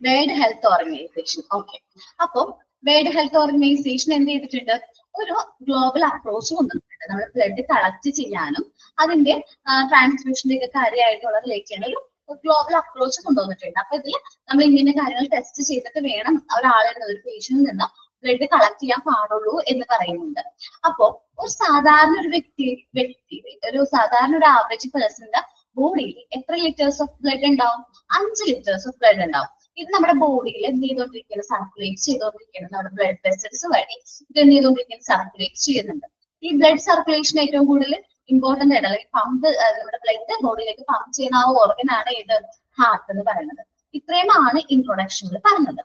World health organisation. ഓക്കെ, അപ്പൊ വേൾഡ് ഹെൽത്ത് ഓർഗനൈസേഷൻ എന്ത് ചെയ്തിട്ടുണ്ട്, ഒരു ഗ്ലോബൽ അപ്രോച്ച് കൊണ്ടുവന്നിട്ടുണ്ട്. നമ്മൾ ബ്ലഡ് കളക്ട് ചെയ്യാനും അതിന്റെ ട്രാൻസ്മിഷന്റെ ഒക്കെ കാര്യമായിട്ടുള്ളതിലേക്കാണ് ഒരു ഗ്ലോബൽ അപ്രോച്ച് കൊണ്ടുവന്നിട്ടുണ്ട്. അപ്പൊ ഇതിൽ നമ്മൾ ഇങ്ങനെ കാര്യങ്ങൾ ടെസ്റ്റ് ചെയ്തിട്ട് വേണം ഒരാളിൽ ഒരു പേഷ്യന്റിൽ നിന്ന് ബ്ലഡ് കളക്ട് ചെയ്യാൻ പാടുള്ളൂ എന്ന് പറയുന്നുണ്ട്. അപ്പോ ഒരു സാധാരണ ഒരു വ്യക്തി ഒരു സാധാരണ ഒരു ആവറേജ് പേഴ്സന്റെ ബോഡിയിൽ എത്ര ലിറ്റേഴ്സ് ഓഫ് ബ്ലഡ് ഉണ്ടാവും? 5 ലിറ്റേഴ്സ് ഓഫ് ബ്ലഡ് ഉണ്ടാവും. ഇത് നമ്മുടെ ബോഡിയിൽ എന്ത് ചെയ്തുകൊണ്ടിരിക്കുന്നത്, സർക്കുലേറ്റ് ചെയ്തുകൊണ്ടിരിക്കുന്നത്. നമ്മുടെ ബ്ലഡ് വെസൽസ് വഴി ഇത് എന്ത് ചെയ്തുകൊണ്ടിരിക്കുന്നത്, സർക്കുലേറ്റ് ചെയ്യുന്നുണ്ട്. ഈ ബ്ലഡ് സർക്കുലേഷൻ ഏറ്റവും കൂടുതൽ ഇമ്പോർട്ടന്റ് ആയിട്ട് അല്ലെങ്കിൽ പമ്പ് നമ്മുടെ ബ്ലഡ് ബോഡിയിലേക്ക് പമ്പ് ചെയ്യുന്ന ആ ഓർഗൻ ആണ് ഏത്, ഹാർട്ട് എന്ന് പറയുന്നത്. ഇത്രയുമാണ് ഇൻട്രൊഡക്ഷനിൽ പറഞ്ഞത്.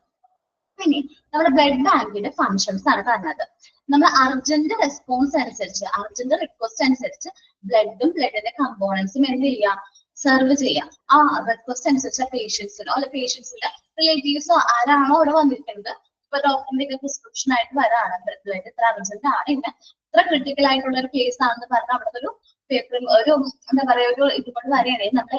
പിന്നെ നമ്മുടെ ബ്ലഡ് ബാങ്കിന്റെ ഫങ്ഷൻസ് ആണ് പറഞ്ഞത്. നമ്മൾ അർജന്റ് റെസ്പോൺസ് അനുസരിച്ച്, അർജന്റ് റിക്വസ്റ്റ് അനുസരിച്ച് ബ്ലഡും ബ്ലഡിന്റെ കമ്പോണൻസും എന്ത് ചെയ്യാം, സെർവ് ചെയ്യാം. ആ റിക്വസ്റ്റ് അനുസരിച്ച് പേഷ്യൻസിനോ അല്ലെ പേഷ്യൻസിന്റെ റിലേറ്റീവ്സോ ആരാണോ അവിടെ വന്നിരിക്കുന്നത്, ഇപ്പൊ ഡോക്ടറിന്റെ ഒക്കെ പ്രിസ്ക്രിപ്ഷൻ ആയിട്ട് വരാണ് ബ്ലഡ് ഇത്ര അർജന്റ് ആണ്, ഇങ്ങനെ ഇത്ര ക്രിട്ടിക്കൽ ആയിട്ടുള്ള ഒരു കേസ് ആണെന്ന് പറഞ്ഞാൽ അവിടെ ഒരു പേപ്പർ ഒരു എന്താ പറയാ ഒരു ഇതുകൊണ്ട് വരികയാണെങ്കിൽ നമ്മൾ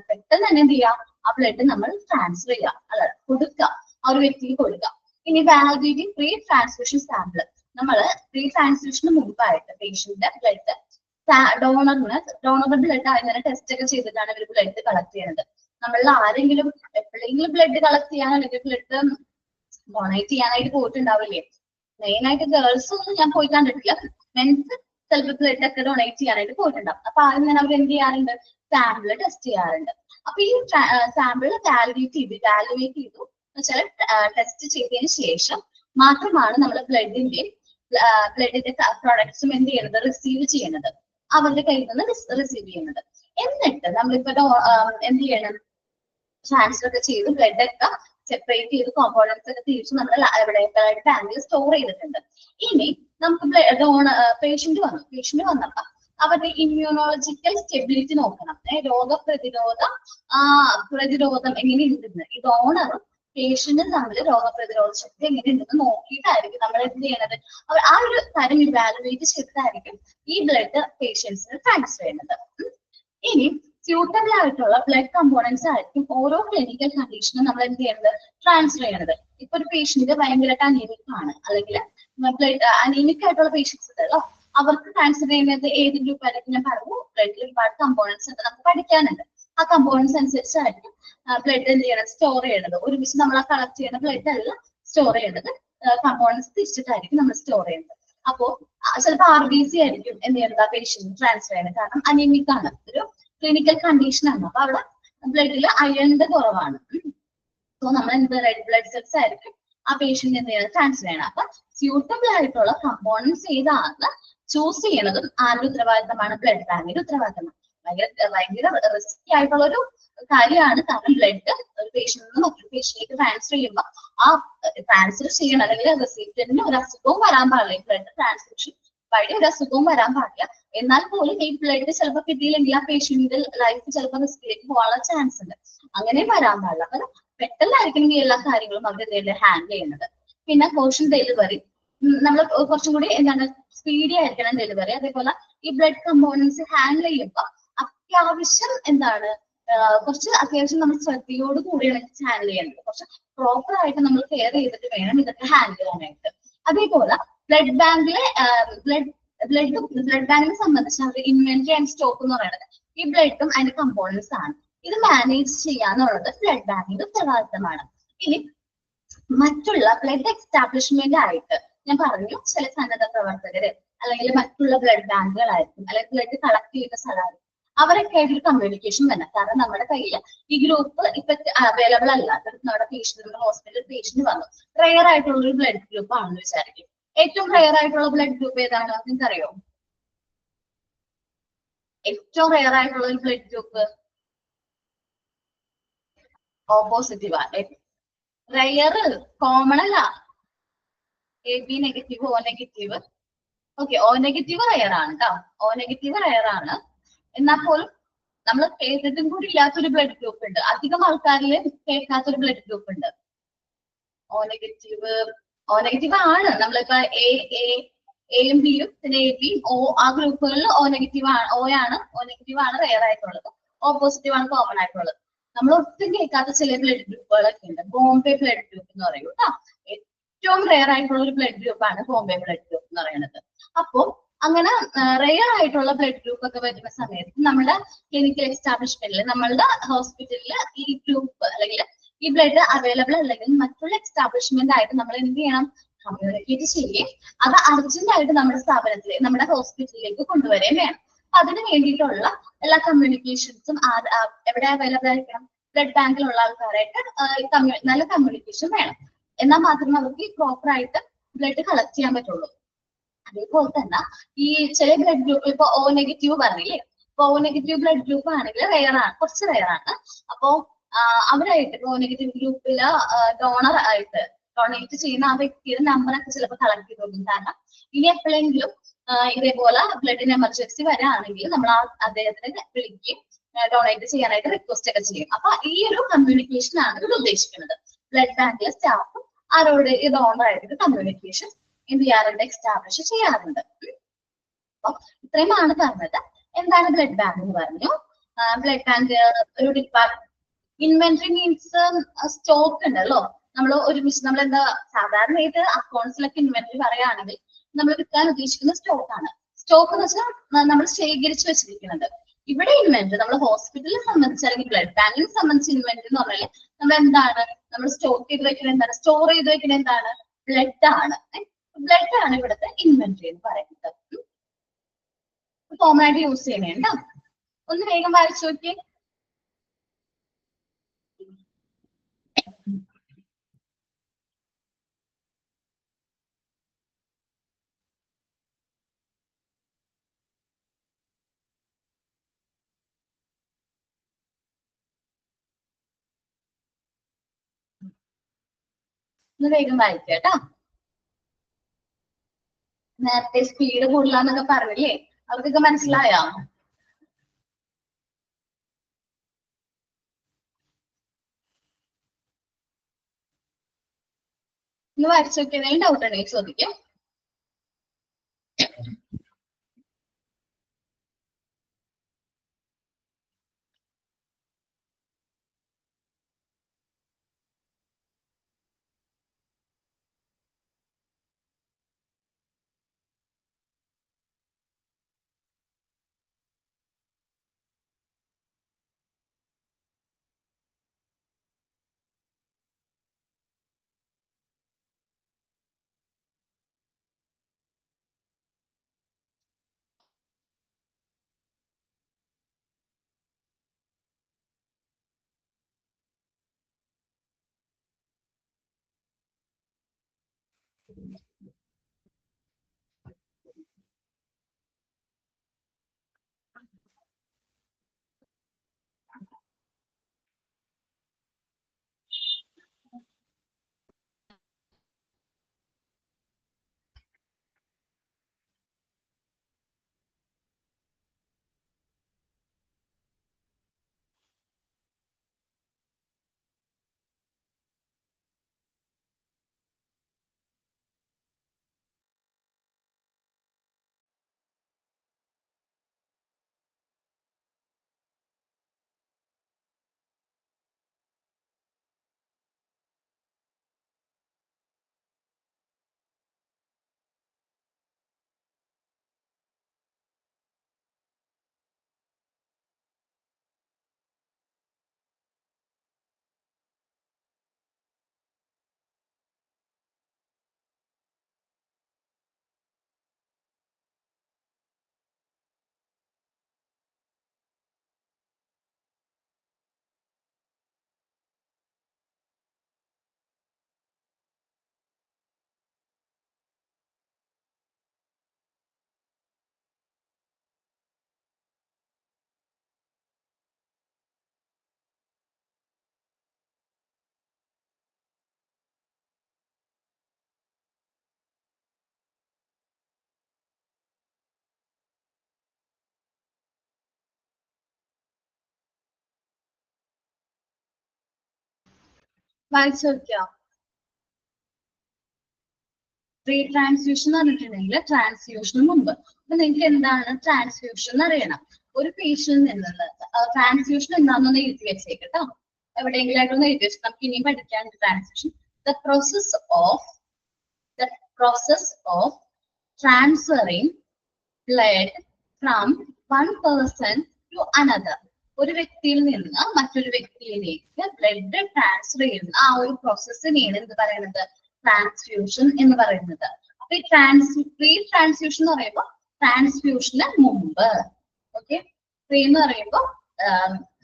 പെട്ടെന്ന് തന്നെ എന്ത് ചെയ്യാം, ആ ബ്ലഡ് നമ്മൾ ട്രാൻസ്ഫർ ചെയ്യാം, അല്ല കൊടുക്കാം, ആ ഒരു വ്യക്തിക്ക് കൊടുക്കാം. ഇനി വാലിഡിറ്റി പ്രീ ട്രാൻസ്ഫ്യൂഷൻ സാമ്പിൾ, നമ്മൾ പ്രീ ട്രാൻസ്ഫ്യൂഷന് മുമ്പായിട്ട് പേഷ്യന്റിന്റെ ബ്ലഡ് ഡോണറുടെ ബ്ലഡ് അങ്ങനെ ടെസ്റ്റ് ഒക്കെ ചെയ്തിട്ടാണ് ഇവർ ബ്ലഡ് കളക്ട് ചെയ്യുന്നത്. നമ്മളിൽ ആരെങ്കിലും എപ്പോഴെങ്കിലും ബ്ലഡ് കളക്ട് ചെയ്യാൻ അല്ലെങ്കിൽ ബ്ലഡ് ഡൊണേറ്റ് ചെയ്യാനായിട്ട് പോയിട്ടുണ്ടാവില്ലേ? മെയിൻ ആയിട്ട് ഗേൾസ് ഒന്നും ഞാൻ പോയി കണ്ടിട്ടില്ല, മെൻസ് ചിലപ്പോൾ ബ്ലഡ് ഒക്കെ ഡൊണേറ്റ് ചെയ്യാനായിട്ട് പോയിട്ടുണ്ടാവും. അപ്പൊ ആദ്യം തന്നെ അവർ എന്ത് ചെയ്യാറുണ്ട്, സാമ്പിൾ ടെസ്റ്റ് ചെയ്യാറുണ്ട്. അപ്പൊ ഈ സാമ്പിൾ വാലുവേറ്റ് ചെയ്തു വെച്ചാൽ ടെസ്റ്റ് ചെയ്തതിന് ശേഷം മാത്രമാണ് നമ്മൾ ബ്ലഡിന്റെ പ്രൊഡക്ട്സും എന്ത് ചെയ്യുന്നത്, റിസീവ് ചെയ്യുന്നത്, അവരുടെ കയ്യിൽ നിന്ന് റിസീവ് ചെയ്യുന്നത്. എന്നിട്ട് നമ്മളിപ്പോ എന്ത് ചെയ്യണം, ട്രാൻസ്ഫർ ഒക്കെ ചെയ്ത് ബ്ലഡ് ഒക്കെ സെപ്പറേറ്റ് ചെയ്ത് കോമ്പോണൻസ് ഒക്കെ തിരിച്ച് നമ്മൾ ഇവിടെ ബ്ലഡ് ബാങ്കിൽ സ്റ്റോർ ചെയ്തിട്ടുണ്ട്. ഇനി നമുക്ക് പേഷ്യന്റ് വന്നപ്പോ അവരുടെ ഇമ്മ്യൂണോളജിക്കൽ സ്റ്റെബിലിറ്റി നോക്കണം. പ്രതിരോധം എങ്ങനെയുണ്ടെന്ന് ഈ ഡോണറും പേഷ്യന്റും തമ്മിൽ രോഗപ്രതിരോധ ശക്തി എങ്ങനെയുണ്ടെന്ന് നോക്കിയിട്ടായിരിക്കും നമ്മൾ എന്ത് ചെയ്യണത്, അവർ ആ ഒരു കാര്യം ഇവാലുവേറ്റ് ചെയ്തിട്ടായിരിക്കും ഈ ബ്ലഡ് പേഷ്യൻസിന് ട്രാൻസ്ഫർ ചെയ്യുന്നത്. ഇനി സ്യൂട്ടബിൾ ആയിട്ടുള്ള ബ്ലഡ് കമ്പോണൻസ് ആയിരിക്കും ഓരോ ക്ലിനിക്കൽ കണ്ടീഷനും നമ്മൾ എന്ത് ചെയ്യുന്നത്, ട്രാൻസ്ഫർ ചെയ്യുന്നത്. ഇപ്പൊ ഒരു പേഷ്യന്റ് ഭയങ്കരമായിട്ട് അനീമിക് ആണ്, അല്ലെങ്കിൽ ബ്ലഡ് അനീമിക് ആയിട്ടുള്ള പേഷ്യൻസ് ഉണ്ടല്ലോ, അവർക്ക് ട്രാൻസ്ഫർ ചെയ്യുന്നത് ഏത് ഗ്രൂപ്പ് ആയിരിക്കും? ഞാൻ പറഞ്ഞു ബ്ലഡിൽ ഒരുപാട് കമ്പോണൻസ് ഉണ്ട്, നമുക്ക് പഠിക്കാനുണ്ട്. ആ കമ്പോണൻസ് അനുസരിച്ചായിരിക്കും ബ്ലഡ് എന്ത് ചെയ്യണം, സ്റ്റോർ ചെയ്യണത്. ഒരുമിച്ച് നമ്മൾ ആ കളക്ട് ചെയ്യുന്ന ബ്ലഡ് അല്ല സ്റ്റോർ ചെയ്യേണ്ടത്, കമ്പോണൻസ് തിരിച്ചിട്ടായിരിക്കും നമ്മൾ സ്റ്റോർ ചെയ്യുന്നത്. അപ്പോ ചിലപ്പോൾ RBC ആയിരിക്കും എന്ത് ചെയ്യുന്നത്, ആ പേഷ്യന്റ് ട്രാൻസ്ഫർ ചെയ്യുന്നത്. കാരണം അനീമിക് ആണ്, ഒരു ക്ലിനിക്കൽ കണ്ടീഷൻ ആണ്. അപ്പൊ അവിടെ ബ്ലഡിൽ അയണിന്റെ കുറവാണ്. സോ നമ്മൾ എന്ത് റെഡ് ബ്ലഡ് സെൽസ് ആയിരിക്കും ആ പേഷ്യന്റ് എന്ത് ചെയ്യുന്നത്, ട്രാൻസ്ഫർ ചെയ്യണം. അപ്പൊ സ്യൂട്ടബിൾ ആയിട്ടുള്ള കമ്പോണൻസ് ഏതാണ് ചൂസ് ചെയ്യണതും ആരുടെ ഉത്തരവാദിത്തമാണ്? ബ്ലഡ് ബാങ്കിന്റെ ഉത്തരവാദിത്തമാണ്. ഭയങ്കര റിസ്കി ആയിട്ടുള്ള ഒരു കാര്യമാണ്. കാരണം ബ്ലഡ് ഒരു പേഷ്യന്റിൽ നിന്ന് മറ്റൊരു പേഷ്യന്റിലേക്ക് ട്രാൻസ്ഫർ ചെയ്യുമ്പോൾ ആ ട്രാൻസ്ഫർ ചെയ്യണം അല്ലെങ്കിൽ റെസിപ്റ്റന്റിന് ഒരു അസുഖവും വരാൻ പാടില്ല. ബ്ലഡ് ട്രാൻസ്ഫ്യൂഷൻ വഴി ഒരു അസുഖവും വരാൻ പാടില്ല. എന്നാൽ പോലും ഈ ബ്ലഡ് ചിലപ്പോൾ കിട്ടിയില്ലെങ്കിൽ ആ പേഷ്യന്റിന്റെ ലൈഫ് ചിലപ്പോൾ റിസ്കിലേക്ക് പോകാനുള്ള ചാൻസ് ഉണ്ട്. അങ്ങനെ വരാൻ പാടില്ല. അപ്പൊ പെട്ടെന്നായിരിക്കും ഈ എല്ലാ കാര്യങ്ങളും അവർ ഹാൻഡിൽ ചെയ്യുന്നത്. പിന്നെ കോഷൻ ഡെലിവറി നമ്മൾ കുറച്ചും കൂടി എന്താണ് സ്പീഡി ആയിരിക്കണം ഡെലിവറി. അതേപോലെ ഈ ബ്ലഡ് കമ്പോണൻസ് ഹാൻഡിൽ ചെയ്യുമ്പോൾ അത്യാവശ്യം എന്താണ് കുറച്ച് അത്യാവശ്യം നമ്മൾ ശ്രദ്ധയോട് കൂടിയാണ് ഹാൻഡിൽ ചെയ്യുന്നത്. കുറച്ച് പ്രോപ്പർ ആയിട്ട് നമ്മൾ കെയർ ചെയ്തിട്ട് വേണം ഇതൊക്കെ ഹാൻഡിൽ ചെയ്യാനായിട്ട്. അതേപോലെ ബ്ലഡ് ബാങ്കിലെ ബ്ലഡ് ബാങ്കിനെ സംബന്ധിച്ച് അവർ ഇൻവെന്ററി ആൻഡ് സ്റ്റോക്ക് എന്ന് പറയുന്നത് ഈ ബ്ലഡും അതിന്റെ കമ്പോണൻസ് ആണ്. ഇത് മാനേജ് ചെയ്യാന്നുള്ളത് ബ്ലഡ് ബാങ്കിന്റെ ഉത്തരവാദിത്തമാണ്. ഇനി മറ്റുള്ള ബ്ലഡ് എസ്റ്റാബ്ലിഷ്മെന്റ് ആയിട്ട് ഞാൻ പറഞ്ഞു ചില സന്നദ്ധ പ്രവർത്തകര് അല്ലെങ്കിൽ മറ്റുള്ള ബ്ലഡ് ബാങ്കുകളായിരിക്കും അല്ലെങ്കിൽ ബ്ലഡ് കളക്ട് ചെയ്യുന്ന സ്ഥലമായിരിക്കും. അവരൊക്കെ ആയിട്ട് ഒരു കമ്മ്യൂണിക്കേഷൻ വേണം. കാരണം നമ്മുടെ കയ്യിൽ ഈ ഗ്രൂപ്പ് ഇപ്പൊ അവൈലബിൾ അല്ല. നമ്മുടെ പേഷ്യന്റ് നമ്മുടെ ഹോസ്പിറ്റലിൽ പേഷ്യന്റ് വന്നു റെയർ ആയിട്ടുള്ള ഒരു ബ്ലഡ് ഗ്രൂപ്പ് ആണെന്ന് വിചാരിക്കും. ഏറ്റവും റയർ ആയിട്ടുള്ള ബ്ലഡ് ഗ്രൂപ്പ് ഏതാണ് നിങ്ങൾക്കറിയോ? ഏറ്റവും റയർ ആയിട്ടുള്ള ഒരു ബ്ലഡ് ഗ്രൂപ്പ് ഓ പോസിറ്റീവാ. റയർ കോമൺ അല്ല. A B negative oh negative. Okay, oh negative rare ആണ് കേട്ടോ. ഓ നെഗറ്റീവ് റയർ ആണ്. എന്നാൽ പോലും നമ്മൾ കേട്ടിട്ടും കൂടി ഇല്ലാത്തൊരു ബ്ലഡ് ഗ്രൂപ്പ് ഉണ്ട്. അധികം ആൾക്കാരിൽ കേൾക്കാത്തൊരു ബ്ലഡ് ഗ്രൂപ്പ് ഉണ്ട്. ഓ നെഗറ്റീവ്. ഓ നെഗറ്റീവ് ആണ്. നമ്മളിപ്പോ എയും ബിയും പിന്നെ എ ബിയും ഓ ആ ഗ്രൂപ്പുകളിൽ ഓ നെഗറ്റീവ് ആണ്. ഓ നെഗറ്റീവ് ആണ് റയർ ആയിട്ടുള്ളത്. ഓ പോസിറ്റീവ് ആണ് കോമൺ ആയിട്ടുള്ളത്. നമ്മൾ ഒട്ടും കേൾക്കാത്ത ചില ബ്ലഡ് ഗ്രൂപ്പുകളൊക്കെ ഉണ്ട്. ബോംബെ ബ്ലഡ് ഗ്രൂപ്പ് എന്ന് പറയും കേട്ടോ. ഏറ്റവും റയർ ആയിട്ടുള്ള ഒരു ബ്ലഡ് ഗ്രൂപ്പാണ് ബോംബെ ബ്ലഡ് ഗ്രൂപ്പ് എന്ന് പറയുന്നത്. അപ്പോ അങ്ങനെ റയർ ആയിട്ടുള്ള ബ്ലഡ് ഗ്രൂപ്പ് ഒക്കെ വരുന്ന സമയത്ത് നമ്മുടെ ക്ലിനിക്കൽ എസ്റ്റാബ്ലിഷ്മെന്റിൽ നമ്മളുടെ ഹോസ്പിറ്റലിൽ ഈ ഗ്രൂപ്പ് അല്ലെങ്കിൽ ഈ ബ്ലഡ് അവൈലബിൾ അല്ലെങ്കിൽ മറ്റുള്ള എസ്റ്റാബ്ലിഷ്മെന്റ് ആയിട്ട് നമ്മൾ എന്ത് ചെയ്യണം? കമ്മ്യൂണിക്കേറ്റ് ചെയ്യുകയും അത് അർജന്റ് ആയിട്ട് നമ്മുടെ സ്ഥാപനത്തിലേക്ക് നമ്മുടെ ഹോസ്പിറ്റലിലേക്ക് കൊണ്ടുവരികയും വേണം. അപ്പൊ അതിന് വേണ്ടിയിട്ടുള്ള എല്ലാ കമ്മ്യൂണിക്കേഷൻസും എവിടെ അവൈലബിൾ ആയിരിക്കണം? ബ്ലഡ് ബാങ്കിലുള്ള ആൾക്കാരായിട്ട് നല്ല കമ്മ്യൂണിക്കേഷൻ വേണം. എന്നാൽ മാത്രമേ അവർക്ക് പ്രോപ്പർ ആയിട്ട് ബ്ലഡ് കളക്ട് ചെയ്യാൻ പറ്റുള്ളൂ. അതേപോലെ തന്നെ ഈ ചില ബ്ലഡ് ഗ്രൂപ്പ് ഇപ്പൊ ഓ നെഗറ്റീവ് പറഞ്ഞില്ലേ? ഇപ്പൊ ഓ നെഗറ്റീവ് ബ്ലഡ് ഗ്രൂപ്പ് ആണെങ്കിൽ റയർ ആണ്, കുറച്ച് റയർ ആണ്. അപ്പോ അവരായിട്ട് ഓ നെഗറ്റീവ് ഗ്രൂപ്പില് ഡോണർ ആയിട്ട് ഡൊണേറ്റ് ചെയ്യുന്ന ആ വ്യക്തിയുടെ നമ്പറൊക്കെ ചിലപ്പോൾ കളക്ട് ചെയ്ത് കൊടുക്കും. കാരണം ഇനി എപ്പോഴെങ്കിലും ഇതേപോലെ ബ്ലഡിന് എമർജൻസി വരാണെങ്കിൽ നമ്മൾ അദ്ദേഹത്തിന് വിളിക്കുകയും ഡൊണേറ്റ് ചെയ്യാനായിട്ട് റിക്വസ്റ്റ് ഒക്കെ ചെയ്യും. അപ്പൊ ഈ ഒരു കമ്മ്യൂണിക്കേഷൻ ആണ് ഇത് ഉദ്ദേശിക്കുന്നത്. ബ്ലഡ് ബാങ്കിലെ സ്റ്റാഫ് ആരോട് ഈ ഡോണർ ആയിട്ട് കമ്മ്യൂണിക്കേഷൻ എന്ത് ചെയ്യാറുണ്ട്? എസ്റ്റാബ്ലിഷ് ചെയ്യാറുണ്ട്. അപ്പൊ ഇത്രയുമാണ് പറഞ്ഞത്. എന്താണ് ബ്ലഡ് ബാങ്ക് എന്ന് പറഞ്ഞു. ബ്ലഡ് ബാങ്ക് ഒരു ഡിപ്പാർട്ട്മെന്റ്. ഇൻവെന്ററി മീൻസ് സ്റ്റോക്ക് ഉണ്ടല്ലോ. നമ്മൾ ഒരുമിച്ച് നമ്മൾ എന്താ സാധാരണയായിട്ട് അക്കൗണ്ട്സിലൊക്കെ ഇൻവെന്ററി പറയുകയാണെങ്കിൽ നമ്മൾ വിൽക്കാൻ ഉദ്ദേശിക്കുന്ന സ്റ്റോക്ക് ആണ്. സ്റ്റോക്ക് എന്ന് വെച്ചാൽ നമ്മൾ ശേഖരിച്ച് വെച്ചിരിക്കുന്നത്. ഇവിടെ ഇൻവെന്ററി നമ്മൾ ഹോസ്പിറ്റലിനെ സംബന്ധിച്ച് അല്ലെങ്കിൽ ബ്ലഡ് ബാങ്കിനെ സംബന്ധിച്ച് ഇൻവെന്ററി എന്ന് പറഞ്ഞാൽ നമ്മൾ എന്താണ് നമ്മൾ സ്റ്റോക്ക് ചെയ്ത് വെക്കുന്നത്? എന്താണ് സ്റ്റോർ ചെയ്ത് വെക്കുന്നത്? എന്താണ്? ബ്ലഡ് ആണ്. ബ്ലഡ് ആണ് ഇവിടുത്തെ ഇൻവെന്ററി എന്ന് പറയുന്നത്. കോമൺ ആയിട്ട് യൂസ് ചെയ്യണേണ്ട. ഒന്ന് വേഗം വായിച്ചു നോക്കിയേ. ഒന്ന് വേഗം വായിക്കുക കേട്ടോ. നേരത്തെ സ്പീഡ് കൂടുതലാന്നൊക്കെ പറഞ്ഞില്ലേ? അവർക്കൊക്കെ മനസ്സിലായോ? ഒന്ന് വായിച്ചു നോക്കിയതിൽ ഡൗട്ട് ഉണ്ടെങ്കിൽ ചോദിക്കാം. വായിച്ചു നോക്കിയോ? പ്രീ ട്രാൻസ്ഫ്യൂഷൻ എന്ന് പറഞ്ഞിട്ടുണ്ടെങ്കിൽ ട്രാൻസ്ഫ്യൂഷന് മുമ്പ്. അപ്പൊ നിങ്ങൾക്ക് എന്താണ് ട്രാൻസ്ഫ്യൂഷൻ എന്ന് അറിയണം. ഒരു പേഷ്യന്റിൽ നിന്ന് ട്രാൻസ്ഫ്യൂഷൻ എന്താണെന്ന് എഴുതി വെച്ചേക്കട്ടോ, എവിടെയെങ്കിലും ആയിട്ടൊന്ന് എഴുതി വെച്ചു. നമുക്ക് ഇനിയും പഠിക്കാൻ transfusion. The process of transferring blood from one person to another. ഒരു വ്യക്തിയിൽ നിന്ന് മറ്റൊരു വ്യക്തിയിലേക്ക് ബ്ലഡ് ട്രാൻസ്ഫർ ചെയ്യുന്ന ആ ഒരു പ്രോസസ്സിനെയാണ് എന്ത് പറയുന്നത്? ട്രാൻസ്ഫ്യൂഷൻ എന്ന് പറയുന്നത്. അപ്പൊ ഈ പ്രീ ട്രാൻസ്ഫ്യൂഷൻ എന്ന് പറയുമ്പോൾ ട്രാൻസ്ഫ്യൂഷന് മുമ്പ്. ഓക്കെ, പ്രീ എന്ന് പറയുമ്പോൾ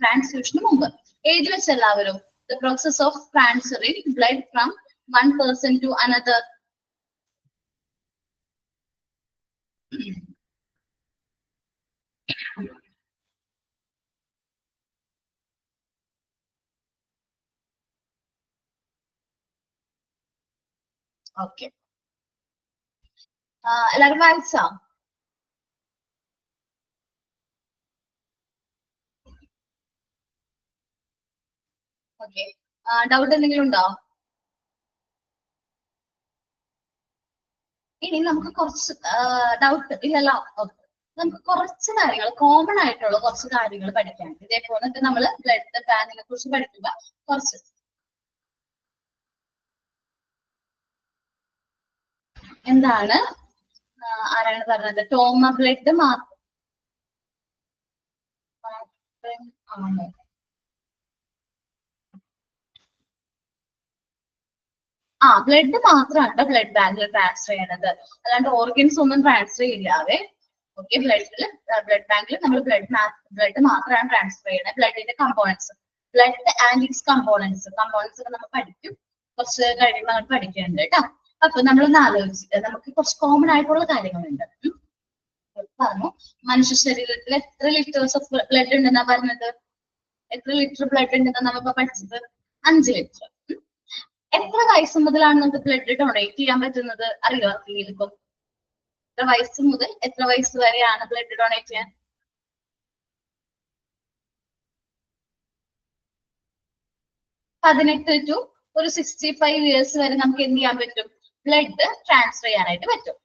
ട്രാൻസ്ഫ്യൂഷന് മുമ്പ്. എഴുതി വെച്ച എല്ലാവരും the process of transferring blood from one person to another. Okay, എല്ലാവരും വായിച്ചോ? ഓക്കെ, ഡൗട്ട് എന്തെങ്കിലും ഉണ്ടോ? ഇനി നമുക്ക് കുറച്ച് ഡൗട്ട് ഇല്ലല്ലോ. ഓക്കെ, നമുക്ക് കുറച്ച് കാര്യങ്ങൾ കോമൺ ആയിട്ടുള്ള കുറച്ച് കാര്യങ്ങൾ പഠിക്കാൻ. ഇതേപോലെ നമ്മൾ ബ്ലഡ് ബാങ്കിനെ കുറിച്ച് പഠിക്കുക. കുറച്ച് എന്താണ് ആരാണ് പറഞ്ഞത്? ടോമ ബ്ലഡ് മാത്രം ആണോ? ബ്ലഡ് മാത്രമാണ് ബ്ലഡ് ബാങ്കിൽ ട്രാൻസ്ഫർ ചെയ്യണത്, അല്ലാണ്ട് ഓർഗൻസ് ഒന്നും ട്രാൻസ്ഫർ ചെയ്യാതെ. ഓക്കെ, ബ്ലഡ് ബാങ്കിൽ നമ്മൾ ബ്ലഡ് മാത്രമാണ് ട്രാൻസ്ഫർ ചെയ്യുന്നത്. ബ്ലഡിന്റെ components, blood and its components ഒക്കെ നമ്മൾ പഠിക്കും. കുറച്ച് കഴിയുമ്പോൾ നമ്മൾ പഠിക്കുന്നുണ്ട് കേട്ടോ. അപ്പൊ നമ്മളൊന്ന് ആലോചിച്ചിട്ട് നമുക്ക് കുറച്ച് കോമൺ ആയിട്ടുള്ള കാര്യങ്ങളുണ്ട്. പറഞ്ഞു, മനുഷ്യ ശരീരത്തിൽ എത്ര ലിറ്റേഴ്സ് ഓഫ് ബ്ലഡ് ഉണ്ടെന്നാ പറഞ്ഞത്? എത്ര ലിറ്റർ ബ്ലഡ് ഉണ്ടെന്നാ നമ്മളിപ്പോ പഠിച്ചത്? 5 ലിറ്റർ. എത്ര വയസ്സ് മുതലാണ് നമുക്ക് ബ്ലഡ് ഡൊണേറ്റ് ചെയ്യാൻ പറ്റുന്നത്? അറിയോ ആർക്കെങ്കിലും? എത്ര വയസ്സ് മുതൽ എത്ര വയസ്സ് വരെയാണ് ബ്ലഡ് ഡൊണേറ്റ് ചെയ്യാൻ? 18 ടു ഒരു 65 ഇയേഴ്സ് വരെ നമുക്ക് എന്ത് ചെയ്യാൻ പറ്റും? ബ്ലഡ് ട്രാൻസ്ഫർ ചെയ്യാനായിട്ട് പറ്റും.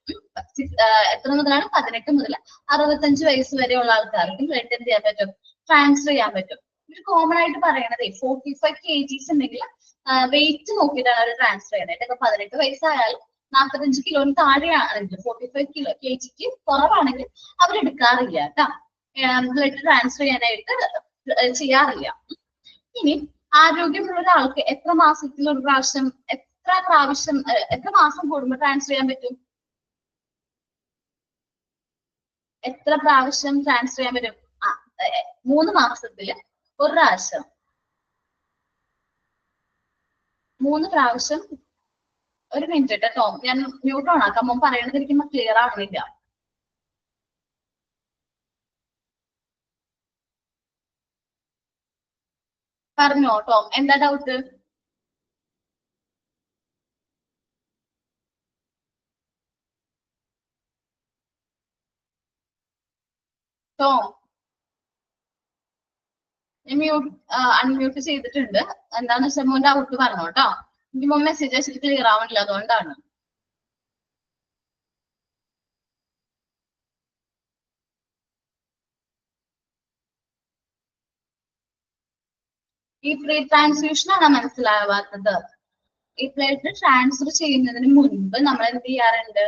എത്ര മുതലാണ്? 18 മുതൽ 65 വയസ്സ് വരെയുള്ള ആൾക്കാർക്ക് ബ്ലഡ് എന്ത് ചെയ്യാൻ പറ്റും? ട്രാൻസ്ഫർ ചെയ്യാൻ പറ്റും. ഒരു കോമൺ ആയിട്ട് പറയണത് 45 kgs ഉണ്ടെങ്കിൽ വെയിറ്റ് നോക്കിയിട്ടാണ് അവർ ട്രാൻസ്ഫർ ചെയ്യുന്നത്. ഇപ്പൊ 18 വയസ്സായാലും 45 കിലോന് താഴെയാണെങ്കിൽ 45 kgക്ക് കുറവാണെങ്കിൽ അവരെടുക്കാറില്ല കേട്ടോ. ബ്ലഡ് ട്രാൻസ്ഫർ ചെയ്യാനായിട്ട് ചെയ്യാറില്ല. ഇനി ആരോഗ്യമുള്ള ഒരാൾക്ക് എത്ര മാസത്തിൽ ഒരു പ്രാവശ്യം, എത്ര മാസം കൂടുമ്പോൾ ട്രാൻസ്ഫർ ചെയ്യാൻ പറ്റും? എത്ര പ്രാവശ്യം ട്രാൻസ്ഫർ ചെയ്യാൻ പറ്റും? 3 മാസത്തിൽ ഒരു പ്രാവശ്യം. 3 പ്രാവശ്യം. ഒരു മിനിറ്റ് കേട്ടോ, ഞാൻ മ്യൂട്ട് ഓൺ ആക്കാം. മോൻ പറയണത് എനിക്ക് ക്ലിയർ ആവുന്നില്ല. പറഞ്ഞോ ടോം, എന്താ ഡൗട്ട്? ടോം അൺമ്യൂട്ട് ചെയ്തിട്ടുണ്ട്. എന്താന്ന് വെച്ചാൽ മോൻ ഡൗട്ട് പറഞ്ഞോ കേട്ടോ. എനിക്ക് മോൻ മെസ്സേജ് അയച്ചിട്ട് ക്ലിയർ ആവണില്ല, അതുകൊണ്ടാണ്. ഈ പ്രീ ട്രാൻസ്ഫ്യൂഷൻ ആണ് മനസ്സിലാവാത്തത്. ഈ ബ്ലഡ് ട്രാൻസ്ഫർ ചെയ്യുന്നതിന് മുൻപ് നമ്മൾ എന്ത് ചെയ്യാറുണ്ട്?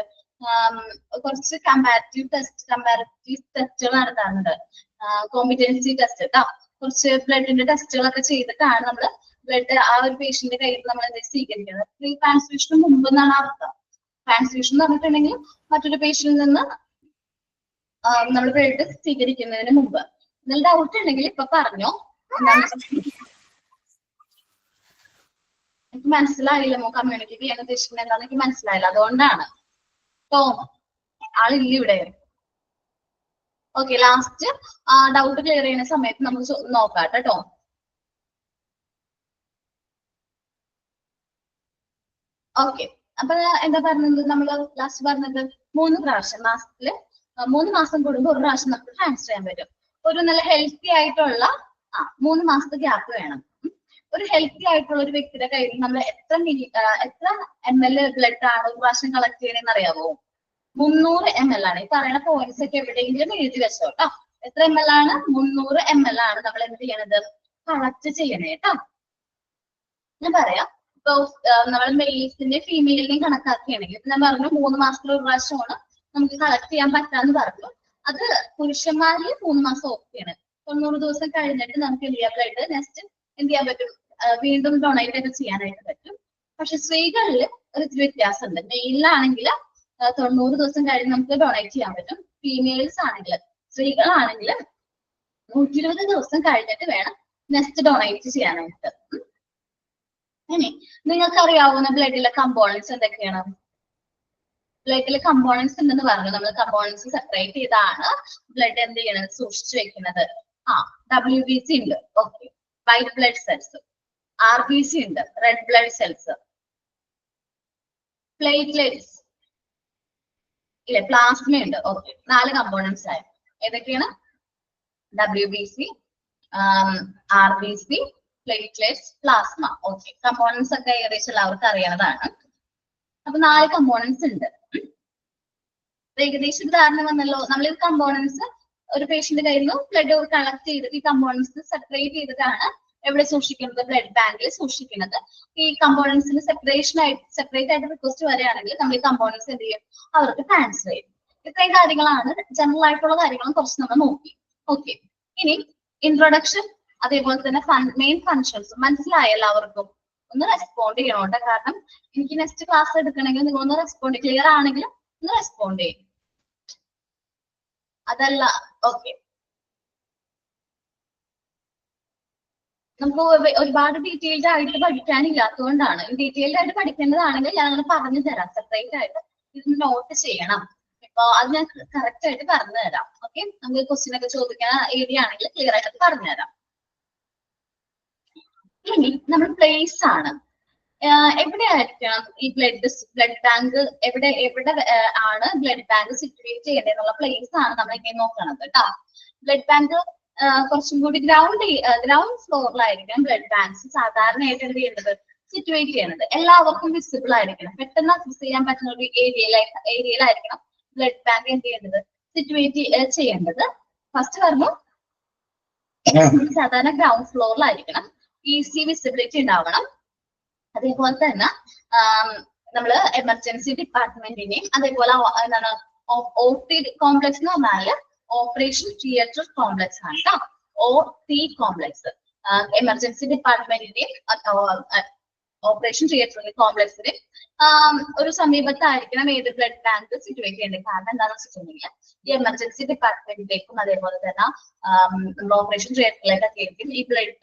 കുറച്ച് കമ്പാരിറ്റീവ് ടെസ്റ്റുകൾ നടത്താറുണ്ട്. കോമ്പിറ്റൻസി ടെസ്റ്റ് കേട്ടോ. കുറച്ച് ബ്ലഡിന്റെ ടെസ്റ്റുകളൊക്കെ ചെയ്തിട്ടാണ് നമ്മൾ ബ്ലഡ് ആ ഒരു പേഷ്യന്റെ കയ്യിൽ നമ്മൾ എന്തെങ്കിലും സ്വീകരിക്കുന്നത്. പ്രീ ട്രാൻസ്ഫ്യൂഷന് മുമ്പ് എന്നാണ് അർത്ഥം. ട്രാൻസ്ഫ്യൂഷൻ എന്ന് പറഞ്ഞിട്ടുണ്ടെങ്കിൽ മറ്റൊരു പേഷ്യന്റിൽ നിന്ന് നമ്മൾ ബ്ലഡ് സ്വീകരിക്കുന്നതിന് മുമ്പ്. എന്നാൽ ഡൗട്ട് ഉണ്ടെങ്കിൽ ഇപ്പൊ പറഞ്ഞോ. എനിക്ക് മനസ്സിലായില്ല മോ, കമ്മ്യൂണിക്കേറ്റ് ചെയ്യാൻ ഉദ്ദേശിക്കുന്നത് എന്താണെന്ന് എനിക്ക് മനസ്സിലായില്ല, അതുകൊണ്ടാണ്. ടോം ആളില്ല ഇവിടെ. ഓക്കെ, ലാസ്റ്റ് ഡൗട്ട് ക്ലിയർ ചെയ്യുന്ന സമയത്ത് നമുക്ക് നോക്കാം കേട്ടോ. ഓക്കെ, അപ്പൊ എന്താ പറഞ്ഞത്? നമ്മൾ ലാസ്റ്റ് പറഞ്ഞത് 3 പ്രാവശ്യം മാസത്തില് 3 മാസം കൂടുമ്പോൾ ഒരു പ്രാവശ്യം നമുക്ക് ട്രാൻസ്ഫർ ചെയ്യാൻ പറ്റും. ഒരു നല്ല ഹെൽത്തി ആയിട്ടുള്ള 3 മാസത്തെ ഗ്യാപ്പ് വേണം. ഒരു ഹെൽത്തി ആയിട്ടുള്ള ഒരു വ്യക്തിയുടെ കയ്യിൽ നമ്മൾ എത്ര ml ബ്ലഡ് ആണ് ഒരു പ്രാവശ്യം കളക്ട് ചെയ്യണമെന്ന് അറിയാമോ? 300 ml ആണ്. ഈ പറയുന്ന പോയിന്റ്സ് ഒക്കെ എവിടെയെങ്കിലും എഴുതി വെച്ചോ കേട്ടോ. എത്ര ml ആണ്? 300 ml ആണ് നമ്മൾ എന്ത് ചെയ്യണത്? കളക്ട് ചെയ്യണേ കേട്ടോ. ഞാൻ പറയാം. ഇപ്പൊ നമ്മൾ മെയിൽസിന്റെ ഫീമെയിലിനെയും കണക്കാക്കുകയാണെങ്കിൽ ഞാൻ പറഞ്ഞു 3 മാസത്തിൽ ഒരു പ്രാവശ്യമാണ് നമുക്ക് കളക്ട് ചെയ്യാൻ പറ്റാന്ന് പറഞ്ഞു. അത് പുരുഷന്മാരിൽ 3 മാസം ഓക്കെയാണ്. 90 ദിവസം കഴിഞ്ഞിട്ട് നമുക്ക് എന്ത് ചെയ്യാൻ ബ്ലഡ് നെക്സ്റ്റ് എന്ത് ചെയ്യാൻ പറ്റും? വീണ്ടും ഡൊണേറ്റ് ഒക്കെ ചെയ്യാനായിട്ട് പറ്റും. പക്ഷെ സ്ത്രീകളിൽ ഒരു ഇത്തിരി വ്യത്യാസമുണ്ട്. മെയിലാണെങ്കിൽ 90 ദിവസം കഴിഞ്ഞ് നമുക്ക് ഡൊണേറ്റ് ചെയ്യാൻ പറ്റും. ഫീമെയിൽസ് ആണെങ്കിൽ സ്ത്രീകളാണെങ്കിൽ 120 ദിവസം കഴിഞ്ഞിട്ട് വേണം നെക്സ്റ്റ് ഡൊണേറ്റ് ചെയ്യാനായിട്ട്. ഇനി നിങ്ങൾക്ക് അറിയാവുന്ന ബ്ലഡിലെ കമ്പോണൻസ് എന്തൊക്കെയാണ്? ബ്ലഡിലെ കമ്പോണൻസ് ഉണ്ടെന്ന് പറഞ്ഞു. നമ്മൾ കമ്പോണൻസ് സെപ്പറേറ്റ് ചെയ്താണ് ബ്ലഡ് എന്ത് ചെയ്യണത്? സൂക്ഷിച്ചു വെക്കുന്നത്. WBC ഉണ്ട്, okay, white blood cells. RBC ഉണ്ട്, റെഡ് ബ്ലഡ് സെൽസ്. പ്ലേറ്റ്ലെറ്റ്സ് ഇല്ലേ, പ്ലാസ്മ ഉണ്ട്. ഓക്കെ, 4 കമ്പോണൻസ് ആയി. ഏതൊക്കെയാണ്? WBC, RBC, platelets, plasma. Okay, components ഒക്കെ ഏകദേശം എല്ലാവർക്കും അറിയാവുന്നതാണ്. അപ്പൊ 4 കമ്പോണൻസ് ഉണ്ട്. ഏകദേശം ധാരണ വന്നല്ലോ. നമ്മൾ ഈ കമ്പോണൻസ് ഒരു പേഷ്യന്റ് കയ്യിൽ നിന്ന് ബ്ലഡ് കളക്ട് ചെയ്തിട്ട് ഈ കമ്പോണൻസ് സെപ്പറേറ്റ് ചെയ്തിട്ടാണ് എവിടെ സൂക്ഷിക്കുന്നത്? ബ്ലഡ് ബാങ്കിൽ സൂക്ഷിക്കുന്നത്. ഈ കമ്പോണൻസിന് സെപ്പറേറ്റ് ആയിട്ട് റിക്വസ്റ്റ് വരികയാണെങ്കിൽ നമ്മൾ ഈ കമ്പോണൻസ് എന്ത് ചെയ്യും? അവർക്ക് ട്രാൻസ്ഫർ ചെയ്യും. ഇത്രയും കാര്യങ്ങളാണ് ജനറൽ ആയിട്ടുള്ള കാര്യങ്ങളും കുറച്ച് നമ്മൾ നോക്കി. ഓക്കെ, ഇനി ഇൻട്രൊഡക്ഷൻ അതേപോലെ തന്നെ മെയിൻ ഫങ്ഷൻസ് മനസ്സിലായ എല്ലാവർക്കും? ഒന്ന് റെസ്പോണ്ട് ചെയ്യണോട്ടെ. കാരണം എനിക്ക് നെക്സ്റ്റ് ക്ലാസ് എടുക്കണമെങ്കിൽ നിങ്ങൾ ഒന്ന് റെസ്പോണ്ട്, ക്ലിയർ ആണെങ്കിലും ഒന്ന് റെസ്പോണ്ട് ചെയ്യും. അതല്ല, ഓക്കെ, നമുക്ക് ഒരുപാട് ഡീറ്റെയിൽഡ് ആയിട്ട് പഠിക്കാനില്ലാത്തതുകൊണ്ടാണ്. ഡീറ്റെയിൽഡ് ആയിട്ട് പഠിക്കേണ്ടതാണെങ്കിൽ ഞാൻ അങ്ങനെ പറഞ്ഞു തരാം. സെപ്പറേറ്റ് ആയിട്ട് ഇത് നോട്ട് ചെയ്യണം. ഇപ്പൊ അത് ഞാൻ കറക്റ്റ് ആയിട്ട് പറഞ്ഞു തരാം. ഓക്കെ, നമുക്ക് ക്വസ്റ്റ്യൻ ഒക്കെ ചോദിക്കാൻ ഏരിയ ആണെങ്കിൽ ക്ലിയർ ആയിട്ട് പറഞ്ഞു തരാം. ഇനി നമ്മൾ പ്ലേസ് ആണ്. എവിടെയായിരിക്കണം ഈ ബ്ലഡ് ബാങ്ക് എവിടെ ആണ് ബ്ലഡ് ബാങ്ക് സിറ്റുവേറ്റ് ചെയ്യേണ്ടത് എന്നുള്ള പ്ലേസ് ആണ് നമ്മൾ ഇങ്ങനെ നോക്കണത് കേട്ടോ. ബ്ലഡ് ബാങ്ക് കുറച്ചും കൂടി ഗ്രൗണ്ട് ഫ്ലോറിലായിരിക്കണം ബ്ലഡ് ബാങ്ക്സ് സാധാരണയായിട്ട് എന്ത് ചെയ്യുന്നത്? സിറ്റുവേറ്റ് ചെയ്യുന്നത്. എല്ലാവർക്കും വിസിബിൾ ആയിരിക്കണം. പെട്ടെന്ന് അക്സസ് ചെയ്യാൻ പറ്റുന്ന ഒരു ഏരിയയിലായിരിക്കണം ബ്ലഡ് ബാങ്ക് എന്ത് ചെയ്യുന്നത്? സിറ്റുവേറ്റ് ചെയ്യേണ്ടത്. ഫസ്റ്റ് പറഞ്ഞു സാധാരണ ഗ്രൗണ്ട് ഫ്ലോറിലായിരിക്കണം. ഈസി വിസിബിലിറ്റി ഉണ്ടാവണം. അതേപോലെ തന്നെ നമ്മള് എമർജൻസി ഡിപ്പാർട്ട്മെന്റിനെയും അതേപോലെ എന്താണ് OT കോംപ്ലക്സ് എന്ന് പറഞ്ഞാല് ഓപ്പറേഷൻ തിയേറ്റർ കോംപ്ലക്സ് ആണ് കേട്ടോ. OT കോംപ്ലക്സ് എമർജൻസി ഡിപ്പാർട്ട്മെന്റിന്റെയും ഓപ്പറേഷൻ തിയേറ്റർ കോംപ്ലക്സിന്റെ ഒരു സമീപത്തായിരിക്കണം ഏത് ബ്ലഡ് ബാങ്ക് സിറ്റുവേറ്റ് ചെയ്യേണ്ടത്. കാരണം എന്താണെന്ന് വെച്ചിട്ടുണ്ടെങ്കിൽ ഈ എമർജൻസി ഡിപ്പാർട്ട്മെന്റിലേക്കും അതേപോലെ തന്നെ ഓപ്പറേഷൻ തിയേറ്ററിലേക്കൊക്കെ ആയിരിക്കും ഈ ബ്ലഡ്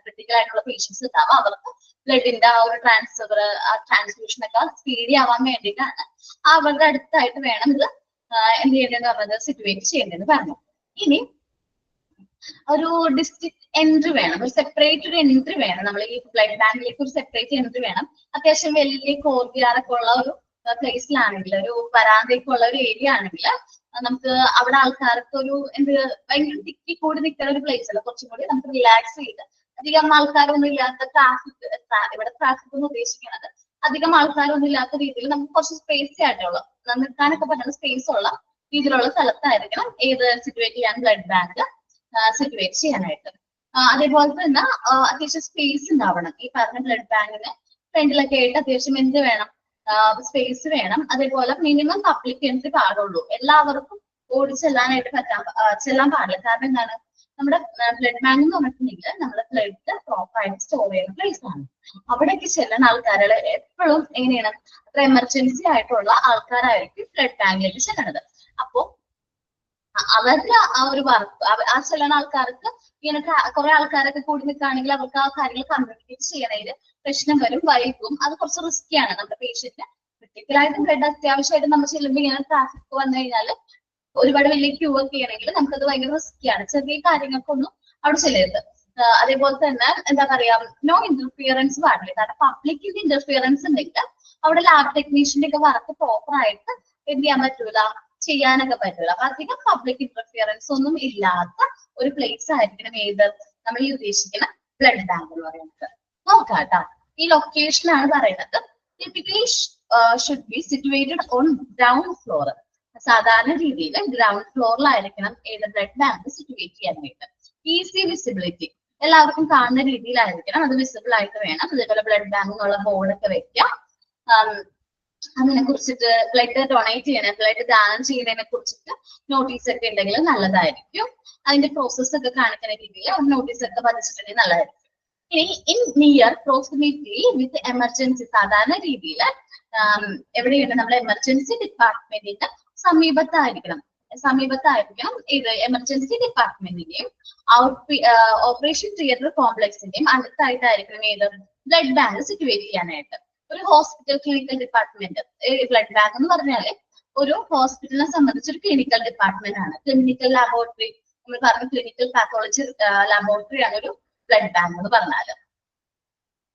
ക്രിട്ടിക്കൽ ആയിട്ടുള്ള പേഷ്യൻസ് ഉണ്ടാവും. അവർക്ക് ബ്ലഡിന്റെ ആ ഒരു ട്രാൻസ്ഫ്യൂഷൻ ഒക്കെ സ്പീഡി ആവാൻ വേണ്ടിയിട്ടാണ് അവരുടെ അടുത്തായിട്ട് വേണം ഇത് എന്ത് ചെയ്യേണ്ടതെന്ന് പറഞ്ഞത് സിറ്റുവേറ്റ് ചെയ്യേണ്ടതെന്ന് പറഞ്ഞു. ഇനി ഒരു ഡിസ്ട്രിക്ട് എൻട്രി വേണം, ഒരു സെപ്പറേറ്റ് ഒരു എൻട്രി വേണം. നമ്മൾ ഈ ബ്ലഡ് ബാങ്കിലേക്ക് ഒരു സെപ്പറേറ്റ് എൻട്രി വേണം. അത്യാവശ്യം വലിയ കോർട്ടിയാറൊക്കെ ഉള്ള ഒരു പ്ലേസിലാണെങ്കിൽ, ഒരു വരാന്തയൊക്കെ ഉള്ള ഒരു ഏരിയ ആണെങ്കിൽ നമുക്ക് അവിടെ ആൾക്കാർക്ക് ഒരു ഭയങ്കര തിക്കി കൂടി നിൽക്കുന്ന ഒരു പ്ലേസ് അല്ല. കുറച്ചും കൂടി നമുക്ക് റിലാക്സ് ചെയ്ത് അധികം ആൾക്കാരൊന്നും ഇല്ലാത്ത ഇവിടെ ട്രാഫിക് എന്ന് ഉദ്ദേശിക്കുന്നത് അധികം ആൾക്കാരൊന്നും ഇല്ലാത്ത രീതിയിൽ നമുക്ക് കുറച്ച് സ്പേസ് ആയിട്ടുള്ള നിൽക്കാനൊക്കെ പറ്റുന്ന സ്പേസ് ഉള്ള രീതിയിലുള്ള സ്ഥലത്തായിരിക്കണം ഏത് സിറ്റുവേറ്റ് ചെയ്യാൻ ബ്ലഡ് ബാങ്ക് സിറ്റുവേറ്റ് ചെയ്യാനായിട്ട്. അതേപോലെ തന്നെ അത്യാവശ്യം സ്പേസ് ഉണ്ടാവണം. ഈ പറഞ്ഞ ബ്ലഡ് ബാങ്കിന് ഫ്രണ്ടിലൊക്കെ ആയിട്ട് അത്യാവശ്യം എന്ത് വേണം? സ്പേസ് വേണം. അതേപോലെ മിനിമം പബ്ലിക് എൻട്രി പാടുള്ളൂ. എല്ലാവർക്കും ഓടി ചെല്ലാൻ പാടില്ല. കാരണം എന്താണ്? നമ്മുടെ ബ്ലഡ് ബാങ്ക് എന്ന് പറഞ്ഞിട്ടുണ്ടെങ്കിൽ നമ്മുടെ ബ്ലഡ് പ്രോപ്പറായിട്ട് സ്റ്റോർ ചെയ്യുന്ന പ്ലേസ് ആണ്. അവിടേക്ക് ചെല്ലുന്ന ആൾക്കാരെ എപ്പോഴും എങ്ങനെയാണ്? അത്ര എമർജൻസി ആയിട്ടുള്ള ആൾക്കാരായിരിക്കും ബ്ലഡ് ബാങ്കിലേക്ക് ചെല്ലുന്നത്. അപ്പോ അവരുടെ ആ ഒരു വർക്ക് ആ ചെല്ലുന്ന ആൾക്കാർക്ക് ഇങ്ങനെ കുറെ ആൾക്കാരൊക്കെ കൂടി നിൽക്കുകയാണെങ്കിൽ അവർക്ക് ആ കാര്യങ്ങൾ കമ്മ്യൂണിക്കേറ്റ് ചെയ്യണതിൽ പ്രശ്നം വരും, വൈകും. അത് കുറച്ച് റിസ്ക്കിയാണ് നമ്മുടെ പേഷ്യന്റിന്. ക്രിട്ടിക്കലായിട്ട് ബ്ലഡ് അത്യാവശ്യമായിട്ട് നമ്മൾ ചെല്ലുമ്പോൾ ഇങ്ങനെ ട്രാഫിക് വന്നു കഴിഞ്ഞാൽ ഒരുപാട് വലിയ ക്യൂ ഒക്കെ ചെയ്യണമെങ്കിൽ നമുക്കത് ഭയങ്കര റിസ്ക്കിയാണ്. ചെറിയ കാര്യങ്ങൾക്കൊന്നും അവിടെ ചെല്ലരുത്. അതേപോലെ തന്നെ എന്താ പറയാ, നോ ഇന്റർഫിയറൻസ് പാടില്ല. കാരണം പബ്ലിക്കിന്റെ ഇന്റർഫിയറൻസ് ഉണ്ടെങ്കിൽ അവിടെ ലാബ് ടെക്നീഷ്യന്റെ ഒക്കെ വർക്ക് പ്രോപ്പർ ആയിട്ട് എന്ത് ചെയ്യാൻ പറ്റൂല, ചെയ്യാനൊക്കെ പറ്റൂല. അപ്പൊ അധികം പബ്ലിക് ഇന്റർഫിയറൻസ് ഒന്നും ഇല്ലാത്ത ഒരു പ്ലേസ് ആയിരിക്കണം ഏത് നമ്മൾ ഈ ഉദ്ദേശിക്കുന്ന ബ്ലഡ് ബാങ്ക് എന്ന് പറയുന്നത്. നോക്കാം കേട്ടോ, ഈ ലൊക്കേഷനാണ് പറയുന്നത്. Typically should be situated on ground floor. സാധാരണ രീതിയിൽ ഗ്രൗണ്ട് ഫ്ലോറിലായിരിക്കണം ഏത് ബ്ലഡ് ബാങ്ക് സിറ്റുവേറ്റ് ചെയ്യാനായിട്ട്. ഈസി വിസിബിലിറ്റി, എല്ലാവർക്കും കാണുന്ന രീതിയിലായിരിക്കണം, അത് വിസിബിൾ ആയിട്ട് വേണം. അതേപോലെ ബ്ലഡ് ബാങ്ക് എന്നുള്ള ബോർഡൊക്കെ വെക്കാം. അതിനെ കുറിച്ചിട്ട് ബ്ലഡ് ഡൊണേറ്റ് ചെയ്യണ, ബ്ലഡ് ദാനം ചെയ്യുന്നതിനെ കുറിച്ചിട്ട് നോട്ടീസ് ഒക്കെ ഉണ്ടെങ്കിൽ നല്ലതായിരിക്കും. അതിന്റെ പ്രോസസ് ഒക്കെ കാണിക്കുന്ന രീതിയിൽ നോട്ടീസ് ഒക്കെ പതിച്ചിട്ടുണ്ടെങ്കിൽ നല്ലതായിരിക്കും. ഇനി in near proximity with emergency, സാധാരണ രീതിയിൽ എവിടെയാണ് നമ്മുടെ എമർജൻസി ഡിപ്പാർട്ട്മെന്റിന്റെ സമീപത്തായിരിക്കണം ഇത് എമർജൻസി ഡിപ്പാർട്ട്മെന്റിന്റെയും ഓപ്പറേഷൻ തിയേറ്റർ കോംപ്ലക്സിന്റെയും അടുത്തായിട്ടായിരിക്കണം ഏത് ബ്ലഡ് ബാങ്ക് സിറ്റുവേറ്റ് ചെയ്യാനായിട്ട്. ഒരു hospital clinical department, blood bank എന്ന് പറഞ്ഞാല് ഒരു ഹോസ്പിറ്റലിനെ സംബന്ധിച്ച് ഒരു ക്ലിനിക്കൽ ഡിപ്പാർട്ട്മെന്റ് ആണ്. ക്ലിനിക്കൽ ലാബോറട്ടറി, നമ്മൾ പറഞ്ഞ ക്ലിനിക്കൽ പാത്തോളജി ലാബോറട്ടറി ആണ് ഒരു ബ്ലഡ് ബാങ്ക് എന്ന് പറഞ്ഞാല്.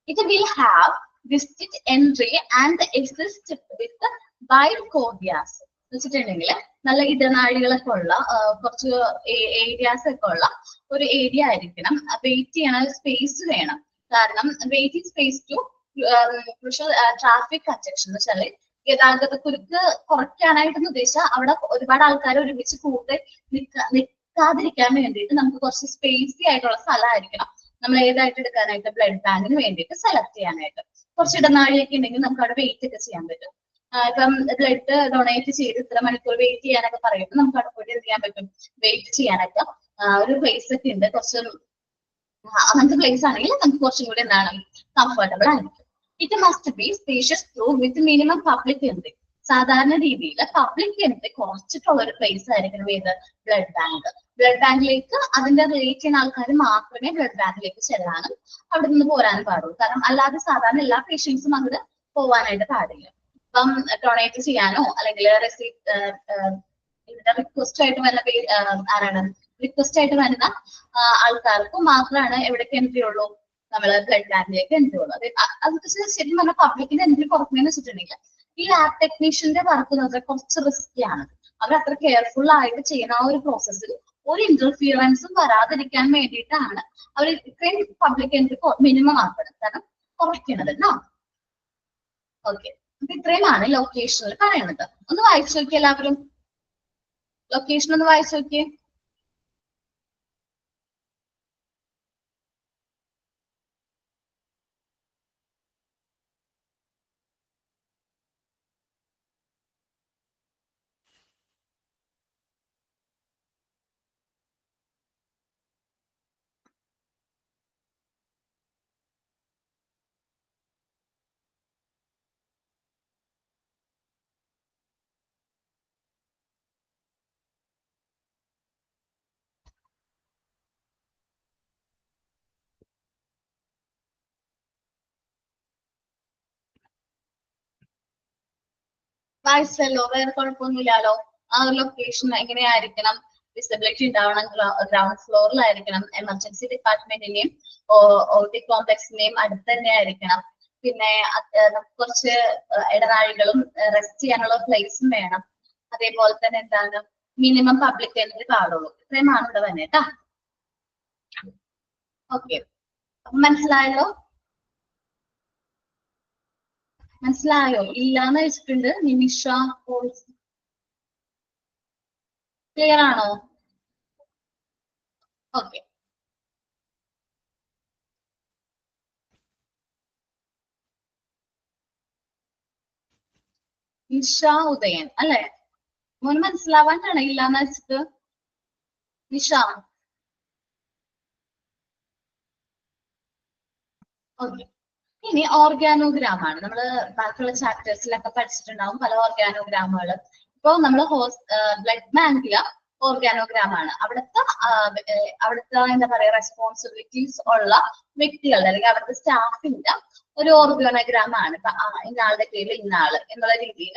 It will have distinct entry and exit with wide corridors വെച്ചിട്ടുണ്ടെങ്കിൽ നല്ല ഇടനാഴികളൊക്കെ ഉള്ള കുറച്ച് ഏരിയാസ് ഒക്കെ ഉള്ള ഒരു ഏരിയ ആയിരിക്കണം. വെയിറ്റ് ചെയ്യണ സ്പേസ് വേണം. കാരണം waiting space to traffic congestion എന്ന് വെച്ചാല് ഗതാഗത കുരുക്ക് കുറയ്ക്കാനായിട്ടെന്ന് ഉദ്ദേശിച്ചാൽ അവിടെ ഒരുപാട് ആൾക്കാർ ഒരുമിച്ച് കൂട്ടി നിൽക്കാതിരിക്കാൻ വേണ്ടിയിട്ട് നമുക്ക് കുറച്ച് സ്പേസി ആയിട്ടുള്ള സ്ഥലമായിരിക്കണം നമ്മൾ ഏതായിട്ട് എടുക്കാനായിട്ട് ബ്ലഡ് ബാങ്കിന് വേണ്ടിയിട്ട് സെലക്ട് ചെയ്യാനായിട്ട്. കുറച്ച് ഇടനാഴിയൊക്കെ ഉണ്ടെങ്കിൽ നമുക്ക് അവിടെ വെയിറ്റ് ഒക്കെ ചെയ്യാൻ പറ്റും. ഇപ്പം ബ്ലഡ് ഡൊണേറ്റ് ചെയ്ത് ഇത്ര മണിക്കൂർ വെയിറ്റ് ചെയ്യാനൊക്കെ പറയുമ്പോൾ നമുക്ക് അവിടെ പോയിട്ട് എന്ത് ചെയ്യാൻ പറ്റും, വെയിറ്റ് ചെയ്യാനൊക്കെ ഒരു പ്ലേസ് ഒക്കെ ഉണ്ട്. കുറച്ച് അങ്ങനത്തെ പ്ലേസ് ആണെങ്കിൽ നമുക്ക് കുറച്ചും കൂടി എന്താണ് കംഫർട്ടബിൾ ആയിരിക്കും. It must be spacious through with minimum public entry. സാധാരണ രീതിയിൽ പബ്ലിക് എൻട്രി കുറച്ചിട്ടുള്ള ഒരു പ്ലേസ് ആയിരിക്കണം ഏത് ബ്ലഡ് ബാങ്ക്. ബ്ലഡ് ബാങ്കിലേക്ക് അതിന്റെ റിലേറ്റ് ചെയ്യുന്ന ആൾക്കാർ മാത്രമേ ബ്ലഡ് ബാങ്കിലേക്ക് ചെല്ലാനും അവിടെ നിന്ന് പോരാനും പാടുള്ളൂ. കാരണം അല്ലാതെ സാധാരണ എല്ലാ പേഷ്യൻസും അങ്ങോട്ട് പോവാനായിട്ട് പാടില്ല. ഇപ്പം ഡൊണേറ്റ് ചെയ്യാനോ അല്ലെങ്കിൽ റിക്വസ്റ്റ് ആയിട്ട് വരുന്ന ആരാണ് റിക്വസ്റ്റ് ആയിട്ട് വരുന്ന ആൾക്കാർക്ക് മാത്രമാണ് എവിടേക്ക് എൻട്രി ഉള്ളൂ, നമ്മള് ബ്ലഡ് ബാങ്കിലേക്ക് എൻട്രി ഉള്ളൂ. അത് ശരിക്കും പറഞ്ഞാൽ പബ്ലിക്കിന്റെ എൻട്രി കുറയ്ക്കുന്നതെന്ന് വെച്ചിട്ടുണ്ടെങ്കിൽ ഈ ലാബ് ടെക്നീഷ്യന്റെ വർക്ക് എന്ന് പറഞ്ഞാൽ കുറച്ച് റിസ്കി ആണ്. അവർ അത്ര കെയർഫുൾ ആയിട്ട് ചെയ്യുന്ന ആ ഒരു പ്രോസസ്സിൽ ഒരു ഇന്റർഫിയറൻസും വരാതിരിക്കാൻ വേണ്ടിയിട്ടാണ് അവർ ഇത്രയും പബ്ലിക് എൻട്രി മിനിമം ആക്കണം, കാരണം കുറയ്ക്കണത് കേട്ടോ. ഓക്കെ, അപ്പൊ ഇത്രയുമാണ് ലൊക്കേഷനിൽ പറയുന്നത്. ഒന്ന് വായിച്ചു നോക്കിയേ എല്ലാവരും, ലൊക്കേഷൻ ഒന്ന് വായിച്ചു നോക്കിയേ. വായിച്ചല്ലോ, വേറെ കുഴപ്പമൊന്നുമില്ലല്ലോ. ആ ഒരു ലൊക്കേഷൻ എങ്ങനെയായിരിക്കണം, വിസിബിലിറ്റി ഉണ്ടാവണം, ഗ്രൗണ്ട് ഫ്ലോറിലായിരിക്കണം, എമർജൻസി ഡിപ്പാർട്ട്മെന്റിന്റെയും ഓട്ടി കോംപ്ലക്സിന്റെയും അടുത്ത് തന്നെ ആയിരിക്കണം. പിന്നെ നമുക്ക് കുറച്ച് ഇടനാഴികളും റെസ്റ്റ് ചെയ്യാനുള്ള പ്ലേസും വേണം. അതേപോലെ തന്നെ എന്താണ് മിനിമം പബ്ലിക് എൻട്രി പാടുള്ളൂ. ഇത്രയുമാണ് ഇവിടെ തന്നെ കേട്ടാ. ഓക്കെ, അപ്പൊ മനസ്സിലായല്ലോ? മനസ്സിലായോ? ഇല്ലാന്ന് വെച്ചിട്ടുണ്ട് നിമിഷ. ക്ലിയർ ആണോ? ഓക്കെ, നിഷ ഉദയൻ അല്ലെ? മോന് മനസ്സിലാവാനാണ് ഇല്ലാന്ന് വെച്ചിട്ട് നിഷ. ഓക്കെ, ഇനി ഓർഗാനോഗ്രാം ആണ്. നമ്മൾ ബാക്കിയുള്ള ചാപ്റ്റേഴ്സിലൊക്കെ പഠിച്ചിട്ടുണ്ടാവും പല ഓർഗാനോഗ്രാമുകൾ. ഇപ്പൊ നമ്മൾ ബ്ലഡ് ബാങ്കില് ഓർഗാനോഗ്രാം ആണ്. അവിടുത്തെ എന്താ പറയാ റെസ്പോൺസിബിലിറ്റീസ് ഉള്ള വ്യക്തികളുടെ അല്ലെങ്കിൽ അവിടുത്തെ സ്റ്റാഫിന്റെ ഒരു ഓർഗാനോഗ്രാം ആണ്. ഇപ്പൊ ഇന്നാളുടെ കീഴിൽ ഇന്നാള് എന്നുള്ള രീതിയിൽ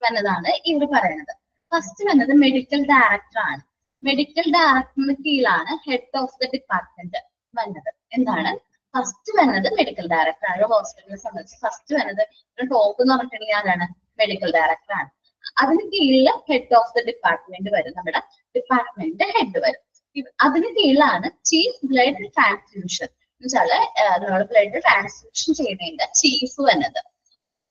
വന്നതാണ് ഇവർ പറയുന്നത്. ഫസ്റ്റ് വന്നത് മെഡിക്കൽ ഡയറക്ടർ ആണ്. മെഡിക്കൽ ഡയറക്ടറിന് കീഴിലാണ് ഹെഡ് ഓഫ് ദ ഡിപ്പാർട്ട്മെന്റ് വന്നത്. എന്താണ് ഫസ്റ്റ് വരുന്നത് മെഡിക്കൽ ഡയറക്ടർ ആണ്. ഹോസ്പിറ്റലിനെ സംബന്ധിച്ച് ഫസ്റ്റ് വരുന്നത് ഒരു ടോപ്പ് എന്ന് പറഞ്ഞിട്ടുണ്ടെങ്കിൽ ആരാണ്, മെഡിക്കൽ ഡയറക്ടർ ആണ്. അതിന് കീഴിൽ ഹെഡ് ഓഫ് ദ ഡിപ്പാർട്ട്മെന്റ് വരും, നമ്മുടെ ഡിപ്പാർട്ട്മെന്റ് ഹെഡ് വരും. അതിന് കീഴിലാണ് ചീഫ് ബ്ലഡ് ട്രാൻസ്ഫ്യൂഷൻ. എന്നുവെച്ചാല് നമ്മൾ ബ്ലഡ് ട്രാൻസ്ഫ്യൂഷൻ ചെയ്യുന്നതിന്റെ ചീഫ് എന്നത്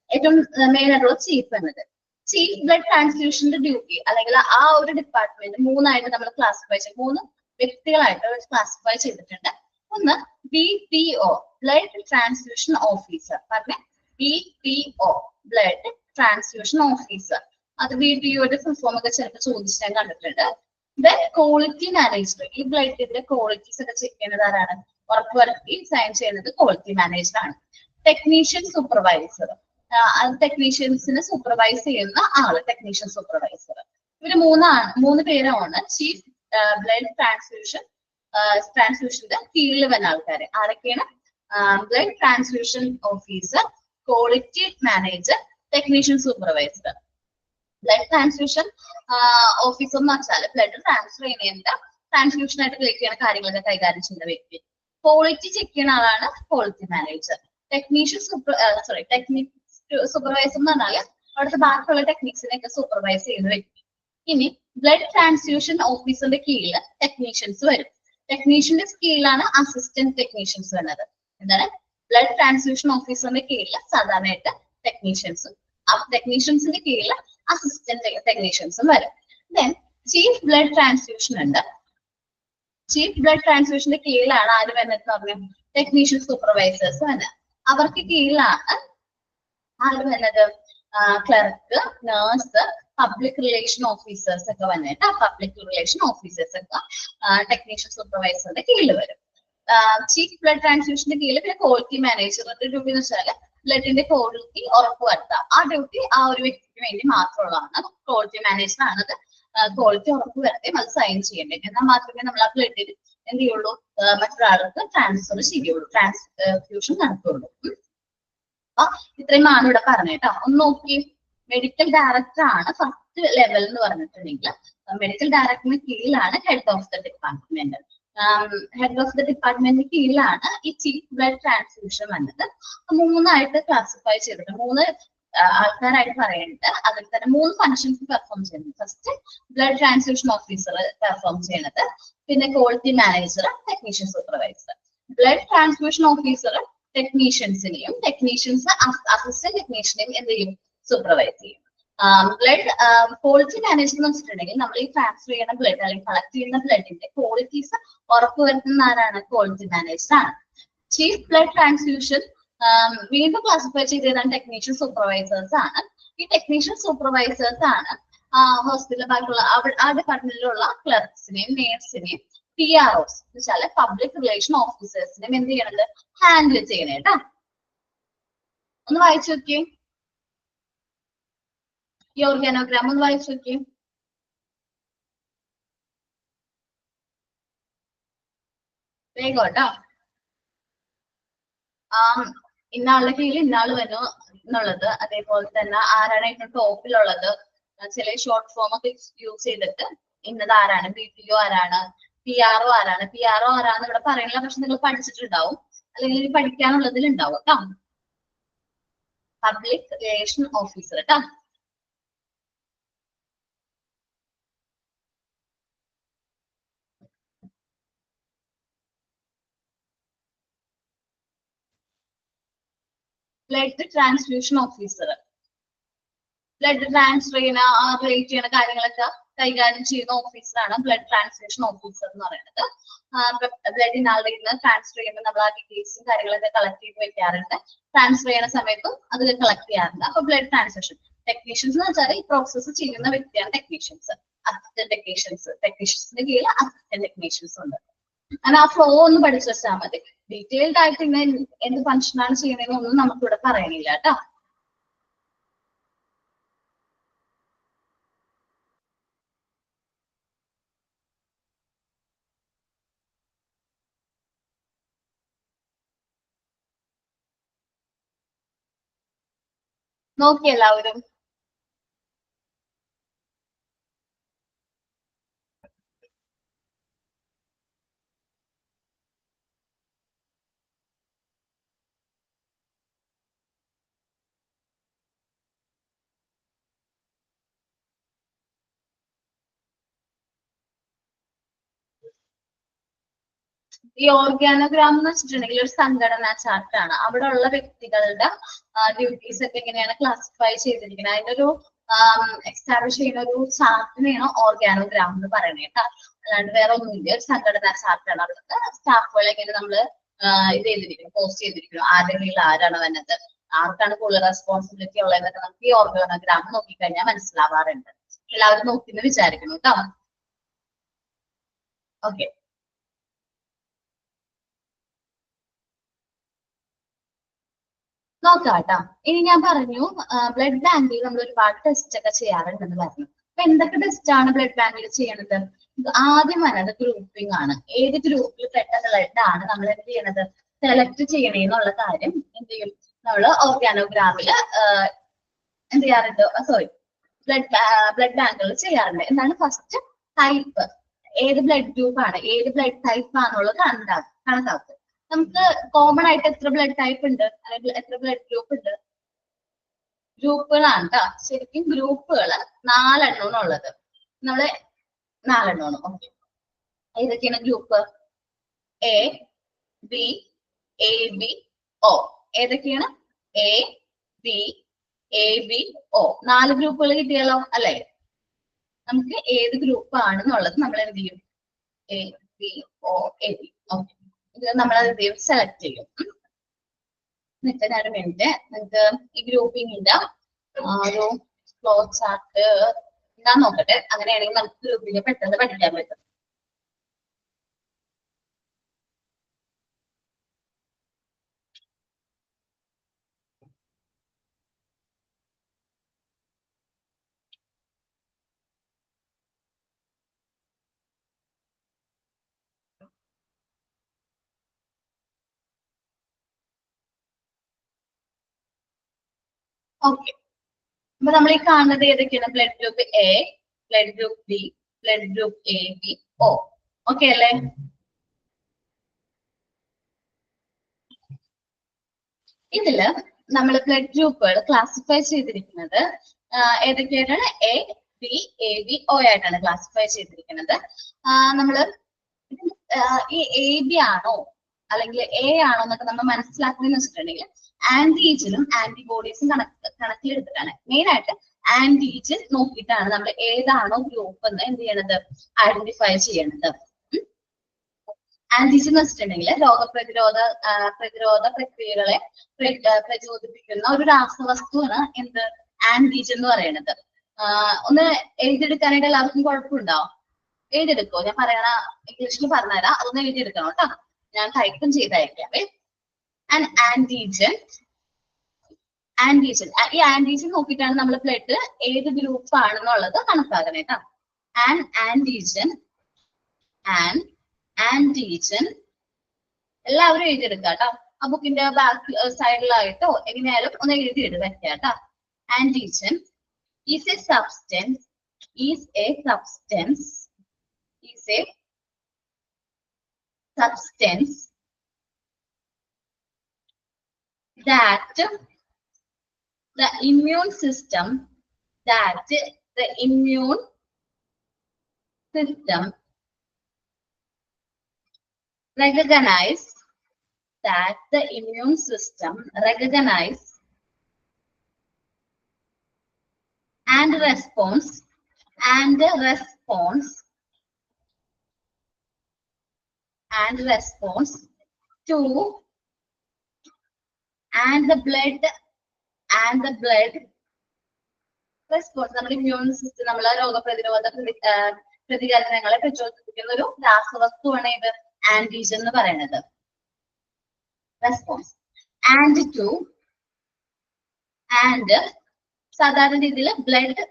ഏറ്റവും മെയിൻ ആയിട്ടുള്ള ചീഫ് എന്നത് ചീഫ് ബ്ലഡ് ട്രാൻസ്ഫ്യൂഷന്റെ ഡ്യൂട്ടി അല്ലെങ്കിൽ ആ ഒരു ഡിപ്പാർട്ട്മെന്റ് മൂന്നായിട്ട് നമ്മൾ ക്ലാസിഫൈ ചെയ്യും. മൂന്ന് വ്യക്തികളായിട്ട് ക്ലാസിഫൈ ചെയ്തിട്ടുണ്ട്. ഒന്ന് BPO ബ്ലഡ് ട്രാൻസ്ഫ്യൂഷൻ ഓഫീസർ. പറഞ്ഞ BPO ബ്ലഡ് ട്രാൻസ്ഫ്യൂഷൻ ഓഫീസർ. അത് BPOയുടെ ഫുൾ ഫോം ഒക്കെ ചിലപ്പോൾ ചോദിച്ച് ഞാൻ കണ്ടിട്ടുണ്ട്. Then quality manager. ഈ ബ്ലഡിന്റെ ക്വാളിറ്റീസ് ഒക്കെ ചെക്ക് ചെയ്യുന്നത് ആരാണ്? ഉറപ്പുവരുത്തി സൈൻ ചെയ്യുന്നത് ക്വാളിറ്റി മാനേജർ ആണ്. Technician supervisor. അത് ടെക്നീഷ്യൻസിനെ സൂപ്പർവൈസ് ചെയ്യുന്ന ആള് ടെക്നീഷ്യൻ സൂപ്പർവൈസർ. ഇവര് മൂന്ന് പേരാണ് ചീഫ് ബ്ലഡ് ട്രാൻസ്ഫ്യൂഷന്റെ കീഴിൽ വരുന്ന ആൾക്കാര്. ആരൊക്കെയാണ്? Blood transfusion officer, quality manager, technician supervisor. Blood transfusion officer എന്ന് വെച്ചാൽ ബ്ലഡ് ട്രാൻസ്ഫർ ചെയ്യുന്നതിന്റെ ട്രാൻസ്ഫ്യൂഷൻ ആയിട്ട് റിലേറ്റ് ചെയ്യുന്ന കാര്യങ്ങളൊക്കെ കൈകാര്യം ചെയ്യുന്ന വ്യക്തി. ക്വാളിറ്റി ചെക്ക് ചെയ്യുന്ന ആളാണ് ക്വാളിറ്റി മാനേജർ. ടെക്നീഷ്യൻ സൂപ്പർവൈസർ എന്ന് പറഞ്ഞാൽ അവിടുത്തെ ബാക്കിയുള്ള ടെക്നിക്സിനെയൊക്കെ സൂപ്പർവൈസ് ചെയ്യുന്ന വ്യക്തി. ഇനി ബ്ലഡ് ട്രാൻസ്ഫ്യൂഷൻ ഓഫീസറിന്റെ കീഴിൽ ടെക്നീഷ്യൻസ് വരും. ടെക്നീഷ്യന്റെ കീഴിലാണ് അസിസ്റ്റന്റ് ടെക്നീഷ്യൻസ് വരുന്നത്. എന്താണ്? ബ്ലഡ് ട്രാൻസ്ഫ്യൂഷൻ ഓഫീസറിന്റെ കീഴിൽ സാധാരണയായിട്ട് ടെക്നീഷ്യൻസും ടെക്നീഷ്യൻസിന്റെ കീഴിൽ അസിസ്റ്റന്റ് ടെക്നീഷ്യൻസും വരും. ദെൻ ചീഫ് ബ്ലഡ് ട്രാൻസ്ഫ്യൂഷൻ ഉണ്ട്. ചീഫ് ബ്ലഡ് ട്രാൻസ്ഫ്യൂഷന്റെ കീഴിലാണ് ആര് വരുന്നത് പറഞ്ഞു? ടെക്നീഷ്യൻ സൂപ്പർവൈസേഴ്സ് വരുന്നത്. അവർക്ക് കീഴിലാണ് ആര് വരുന്നത്? Clerk, nurse, public relation officers ഒക്കെ വന്നിട്ട് ആ പബ്ലിക് റിലേഷൻ ഓഫീസേഴ്സ് ഒക്കെ ടെക്നീഷ്യൻ സൂപ്പർവൈസറിന്റെ കീഴിൽ വരും. ചീഫ് ബ്ലഡ് ട്രാൻസ്ഫ്യൂഷന്റെ കീഴിൽ പിന്നെ ക്വാളിറ്റി മാനേജറിന്റെ ഡ്യൂട്ടി എന്ന് വെച്ചാൽ ബ്ലഡിന്റെ ക്വാളിറ്റി ഉറപ്പുവരുത്താം. ആ ഡ്യൂട്ടി ആ ഒരു വ്യക്തിക്ക് വേണ്ടി മാത്രമുള്ളതാണ്. ക്വാളിറ്റി മാനേജർ ആണത് ക്വാളിറ്റി ഉറപ്പുവരുത്തുകയും അത് സൈൻ ചെയ്യേണ്ടത്. എന്നാൽ മാത്രമേ നമ്മൾ ആ ബ്ലഡിൽ എന്ത് ചെയ്യുള്ളൂ? മറ്റൊരാൾക്ക് ട്രാൻസ്ഫർ ചെയ്യുള്ളൂ, ട്രാൻസ്ഫ്യൂഷൻ നടത്തുള്ളൂ. അപ്പൊ ഇത്രയുമാണ് ഇവിടെ പറഞ്ഞേട്ടോ. ഒന്ന് നോക്കി. മെഡിക്കൽ ഡയറക്ടർ ആണ് ഫസ്റ്റ് ലെവൽ എന്ന് പറഞ്ഞിട്ടുണ്ടെങ്കിൽ മെഡിക്കൽ ഡയറക്ടറിന് കീഴിലാണ് head of the department. Head of the ഡിപ്പാർട്ട്മെന്റിന് കീഴിലാണ് ഈ ചീഫ് ബ്ലഡ് ട്രാൻസ്ഫ്യൂഷൻ വന്നത്. മൂന്നായിട്ട് ക്ലാസിഫൈ ചെയ്തിട്ട് മൂന്ന് ആൾക്കാരായിട്ട് പറയുന്നുണ്ട്. അതിൽ തന്നെ മൂന്ന് ഫങ്ഷൻസ് പെർഫോം ചെയ്യുന്നത്. First blood transfusion officer perform ചെയ്യുന്നത്, പിന്നെ quality manager, technician supervisor. Blood transfusion officer ടെക്നീഷ്യൻസിനെയും അസിസ്റ്റന്റ് ടെക്നീഷ്യനെയും എന്ത് ചെയ്യും? സൂപ്പർവൈസ് ചെയ്യും. ബ്ലഡ് ക്വാളിറ്റി മാനേജർ എന്ന് വെച്ചിട്ടുണ്ടെങ്കിൽ നമ്മൾ ഈ ട്രാൻസ്ഫർ ചെയ്യുന്ന ബ്ലഡ് അല്ലെങ്കിൽ കളക്ട് ചെയ്യുന്ന ബ്ലഡിന്റെ ക്വാളിറ്റീസ് ഉറപ്പുവരുത്തുന്ന ആരാണ്? ക്വാളിറ്റി മാനേജർ ആണ്. ചീഫ് ബ്ലഡ് ട്രാൻസ്ഫ്യൂഷൻ വീണ്ടും ക്ലാസിഫൈ ചെയ്തതാണ് ടെക്നീഷ്യൻ സൂപ്പർവൈസേഴ്സ് ആണ്. ഈ ടെക്നീഷ്യൻ സൂപ്പർവൈസേഴ്സ് ആണ് ഹോസ്പിറ്റലിലെ ബാക്കിയുള്ള ആ ഡിപ്പാർട്ട്മെന്റിലുള്ള ക്ലർക്സിനെയും നേഴ്സിനെയും PROs എന്ന് വെച്ചാൽ പബ്ലിക് റിലേഷൻ ഓഫീസേഴ്സിനെയും എന്ത് ചെയ്യണത്? ഹാൻഡിൽ ചെയ്യണേ കേട്ടോ. ഒന്ന് വായിച്ചു നോക്കിയേ. ഈ ഓർഗാനോഗ്രാം ഒന്ന് വായിച്ചു നോക്കിയേ. വേഗം കേട്ടോ. ഇന്നാളുടെ കീഴിൽ ഇന്നാള് വന്നു എന്നുള്ളത്, അതേപോലെ തന്നെ ആരാണ് ഏറ്റവും ടോപ്പിലുള്ളത്, ചില ഷോർട്ട് ഫോം ഒക്കെ യൂസ് ചെയ്തിട്ട് ഇന്നത് ആരാണ്, BPO ആരാണ്, PRO ആരാണ്. PRO ആരാന്ന് ഇവിടെ പറയുന്നില്ല, പക്ഷെ നിങ്ങൾ പഠിച്ചിട്ടുണ്ടാവും അല്ലെങ്കിൽ പഠിക്കാനുള്ളതിൽ ഉണ്ടാവും കേട്ടോ. പബ്ലിക് റിലേഷൻ ഓഫീസർ കേട്ടോ. Blood transfusion officer blood transfer ചെയ്യുന്ന റിലേറ്റ് ചെയ്യുന്ന കാര്യങ്ങളൊക്കെ കൈകാര്യം ചെയ്യുന്ന ഓഫീസറാണ് ബ്ലഡ് ട്രാൻസ്ഫ്യൂഷൻ ഓഫീസർ എന്ന് പറയുന്നത്. ബ്ലഡ് ഇന്നാളുടെ നിന്ന് ട്രാൻസ്ഫർ ചെയ്യുമ്പോൾ നമ്മൾ ആ ഡീറ്റെയിൽസും കാര്യങ്ങളൊക്കെ കളക്ട് ചെയ്ത് വെക്കാറുണ്ട്. ട്രാൻസ്ഫർ ചെയ്യുന്ന സമയത്തും അത് കളക്ട് ചെയ്യാറുണ്ട്. അപ്പൊ ബ്ലഡ് ട്രാൻസ്ഫ്യൂഷൻ ടെക്നീഷ്യൻസ് എന്ന് വെച്ചാൽ ഈ പ്രോസസ്സ് ചെയ്യുന്ന വ്യക്തിയാണ് ടെക്നീഷ്യൻസ്. അസിസ്റ്റന്റ് ടെക്നീഷ്യൻസിന്റെ കീഴിൽ അസിസ്റ്റന്റ് ടെക്നീഷ്യൻസ് ഉണ്ട്. അങ്ങനെ ആ ഫ്ലോ ഒന്ന് പഠിച്ചു വെച്ചാൽ മതി. ഡീറ്റെയിൽഡ് ആയിട്ട് ഇന്ന് എന്ത് ഫംഗ്ഷനാണ് ചെയ്യുന്നതെന്നൊന്നും നമുക്ക് ഇവിടെ പറയണില്ല കേട്ടോ. നോക്കി എല്ലാവരും. ഈ ഓർഗാനോഗ്രാം എന്ന് വെച്ചിട്ടുണ്ടെങ്കിൽ ഒരു സംഘടനാ ചാർട്ടാണ്. അവിടെ ഉള്ള വ്യക്തികളുടെ ഡ്യൂട്ടീസ് ഒക്കെ എങ്ങനെയാണ് ക്ലാസിഫൈ ചെയ്തിരിക്കുന്നത്, അതിന്റെ ഒരു എസ്റ്റാബ്ലിഷ് ചെയ്യുന്ന ഒരു ചാർട്ടിനെയാണ് ഓർഗാനോഗ്രാം എന്ന് പറയുന്നത് കേട്ടോ. അല്ലാണ്ട് വേറെ ഒന്നുമില്ല, ഒരു സംഘടനാ ചാർട്ടാണ്. അവിടുത്തെ സ്റ്റാഫുകൾ എങ്ങനെ നമ്മള് ഇത് ചെയ്തിരിക്കുന്നു, പോസ്റ്റ് ചെയ്തിരിക്കുന്നു, ആരുടെ കീഴിൽ ആരാണ് വന്നത്, ആർക്കാണ് കൂടുതൽ റെസ്പോൺസിബിലിറ്റി ഉള്ളതെന്നൊക്കെ നമുക്ക് ഈ ഓർഗാനോഗ്രാം നോക്കിക്കഴിഞ്ഞാൽ മനസ്സിലാവാറുണ്ട്. എല്ലാവരും നോക്കിന്ന് വിചാരിക്കുന്നു കേട്ടോ. ഓക്കെ, നോക്കാം കേട്ടോ. ഇനി ഞാൻ പറഞ്ഞു ബ്ലഡ് ബാങ്കിൽ നമ്മൾ ഒരുപാട് ടെസ്റ്റ് ഒക്കെ ചെയ്യാറുണ്ടെന്ന് പറഞ്ഞു. അപ്പൊ എന്തൊക്കെ ടെസ്റ്റ് ആണ് ബ്ലഡ് ബാങ്കിൽ ചെയ്യണത്? ആദ്യം വന്നത് ഗ്രൂപ്പിംഗ് ആണ്. ഏത് ഗ്രൂപ്പിൽ പെട്ട ബ്ലഡ് ആണ് നമ്മൾ എന്ത് ചെയ്യണത്, സെലക്ട് ചെയ്യണേന്നുള്ള കാര്യം എന്ത് ചെയ്യും, നമ്മൾ ഓർഗാനോഗ്രാമില് എന്ത് ചെയ്യാറുണ്ട്, സോറി ബ്ലഡ് ബാങ്കുകൾ ചെയ്യാറുണ്ട്. എന്താണ് ഫസ്റ്റ് ടൈപ്പ്, ഏത് ബ്ലഡ് ഗ്രൂപ്പ് ആണ്, ഏത് ബ്ലഡ് ടൈപ്പ് ആണുള്ളത് കണക്കാക്കും. നമുക്ക് കോമൺ ആയിട്ട് എത്ര ബ്ലഡ് ടൈപ്പ് ഉണ്ട്, അല്ലെങ്കിൽ എത്ര ബ്ലഡ് ഗ്രൂപ്പ് ഉണ്ട്? ഗ്രൂപ്പുകളാണ് കേട്ടോ. ശരിക്കും ഗ്രൂപ്പുകൾ 4 എണ്ണമാണ് ഉള്ളത്. നമ്മള് 4 എണ്ണമാണ്. ഓക്കെ, ഏതൊക്കെയാണ് group? A, B, A, B, O. ഏതൊക്കെയാണ്? A, B, A, B, O. 4 ഗ്രൂപ്പുകൾ കിട്ടിയല്ലോ അല്ലെ? നമുക്ക് ഏത് ഗ്രൂപ്പ് ആണെന്നുള്ളത് നമ്മൾ എന്ത് ചെയ്യും? A, B, O, A, B. Okay, ഇത് നമ്മൾ എന്ത് ചെയ്യും? സെലക്ട് ചെയ്യും. എന്നിട്ട് 2 മിനിറ്റ് നിങ്ങൾക്ക് ഈ ഗ്രൂപ്പിങ്ങിന്റെ ഒരു ഫ്ലോ ചാർട്ട് എന്താ നോക്കട്ടെ. അങ്ങനെയാണെങ്കിൽ നമുക്ക് ഗ്രൂപ്പിംഗ് പെട്ടെന്ന് പഠിക്കാൻ പറ്റും. ഓക്കെ, അപ്പൊ നമ്മൾ ഈ കാണുന്നത് ഏതൊക്കെയാണ്? Blood group A, blood group B, blood group A, B, O. Okay അല്ലേ? ഇതില് നമ്മൾ ബ്ലഡ് ഗ്രൂപ്പുകൾ ക്ലാസിഫൈ ചെയ്തിരിക്കുന്നത് ഏതൊക്കെയായിട്ടാണ്? A, B, A, B, O ആയിട്ടാണ് ക്ലാസിഫൈ ചെയ്തിരിക്കുന്നത്. നമ്മള് ഈ എ ബി ആണോ അല്ലെങ്കിൽ എ ആണോ എന്നൊക്കെ നമ്മൾ മനസ്സിലാക്കുന്നതെന്ന് വെച്ചിട്ടുണ്ടെങ്കിൽ ആന്റിജനും ആന്റിബോഡീസും കണക്കിലെടുത്തിട്ടാണ്. മെയിൻ ആയിട്ട് ആന്റിജൻ നോക്കിയിട്ടാണ് നമ്മൾ ഏതാണോ ഗ്രൂപ്പ് എന്ന് എന്ത് ചെയ്യണത്, ഐഡന്റിഫൈ ചെയ്യണത്. ആന്റിജൻ എന്ന് വെച്ചിട്ടുണ്ടെങ്കിൽ പ്രതിരോധ പ്രക്രിയകളെ പ്രചോദിപ്പിക്കുന്ന ഒരു രാസവസ്തുവാണ് എന്ത്, ആന്റിജൻ എന്ന് പറയുന്നത്. ഒന്ന് എഴുതിയെടുക്കാനായിട്ട് എല്ലാവർക്കും കുഴപ്പമുണ്ടോ? എഴുതിയെടുക്കോ? ഞാൻ പറയണ ഇംഗ്ലീഷിൽ പറഞ്ഞുതരാം, അതൊന്ന് എഴുതിയെടുക്കണം കേട്ടോ. ഞാൻ ടൈപ്പും ചെയ്തയക്കാവേ. ആന്റിജൻ ഈ ആന്റിജൻ നോക്കിയിട്ടാണ് നമ്മൾ ബ്ലഡ് ഏത് ഗ്രൂപ്പ് ആണെന്നുള്ളത് കണക്കാക്കുന്നത് കേട്ടോ. ആന്റിജൻ എല്ലാവരും എഴുതിയെടുക്കുക കേട്ടോ. ആ ബുക്കിന്റെ ബാക്ക് സൈഡിലായിട്ടോ എങ്ങനെയായാലും ഒന്ന് എഴുതിയെടുത്ത് വെക്കുക കേട്ടോ. Antigen is a substance that the immune system recognize and response to the blood response. നമ്മുടെ ഇമ്മ്യൂൺ സിസ്റ്റം, നമ്മളെ രോഗപ്രതിരോധ പ്രതികരണങ്ങളെ പ്രചോദിപ്പിക്കുന്ന ഒരു രാസവസ്തുവാണ് ഇത് ആന്റിജൻ എന്ന് പറയുന്നത്. റെസ്പോൺസ് ആൻഡ് സാധാരണ രീതിയിൽ ബ്ലഡ്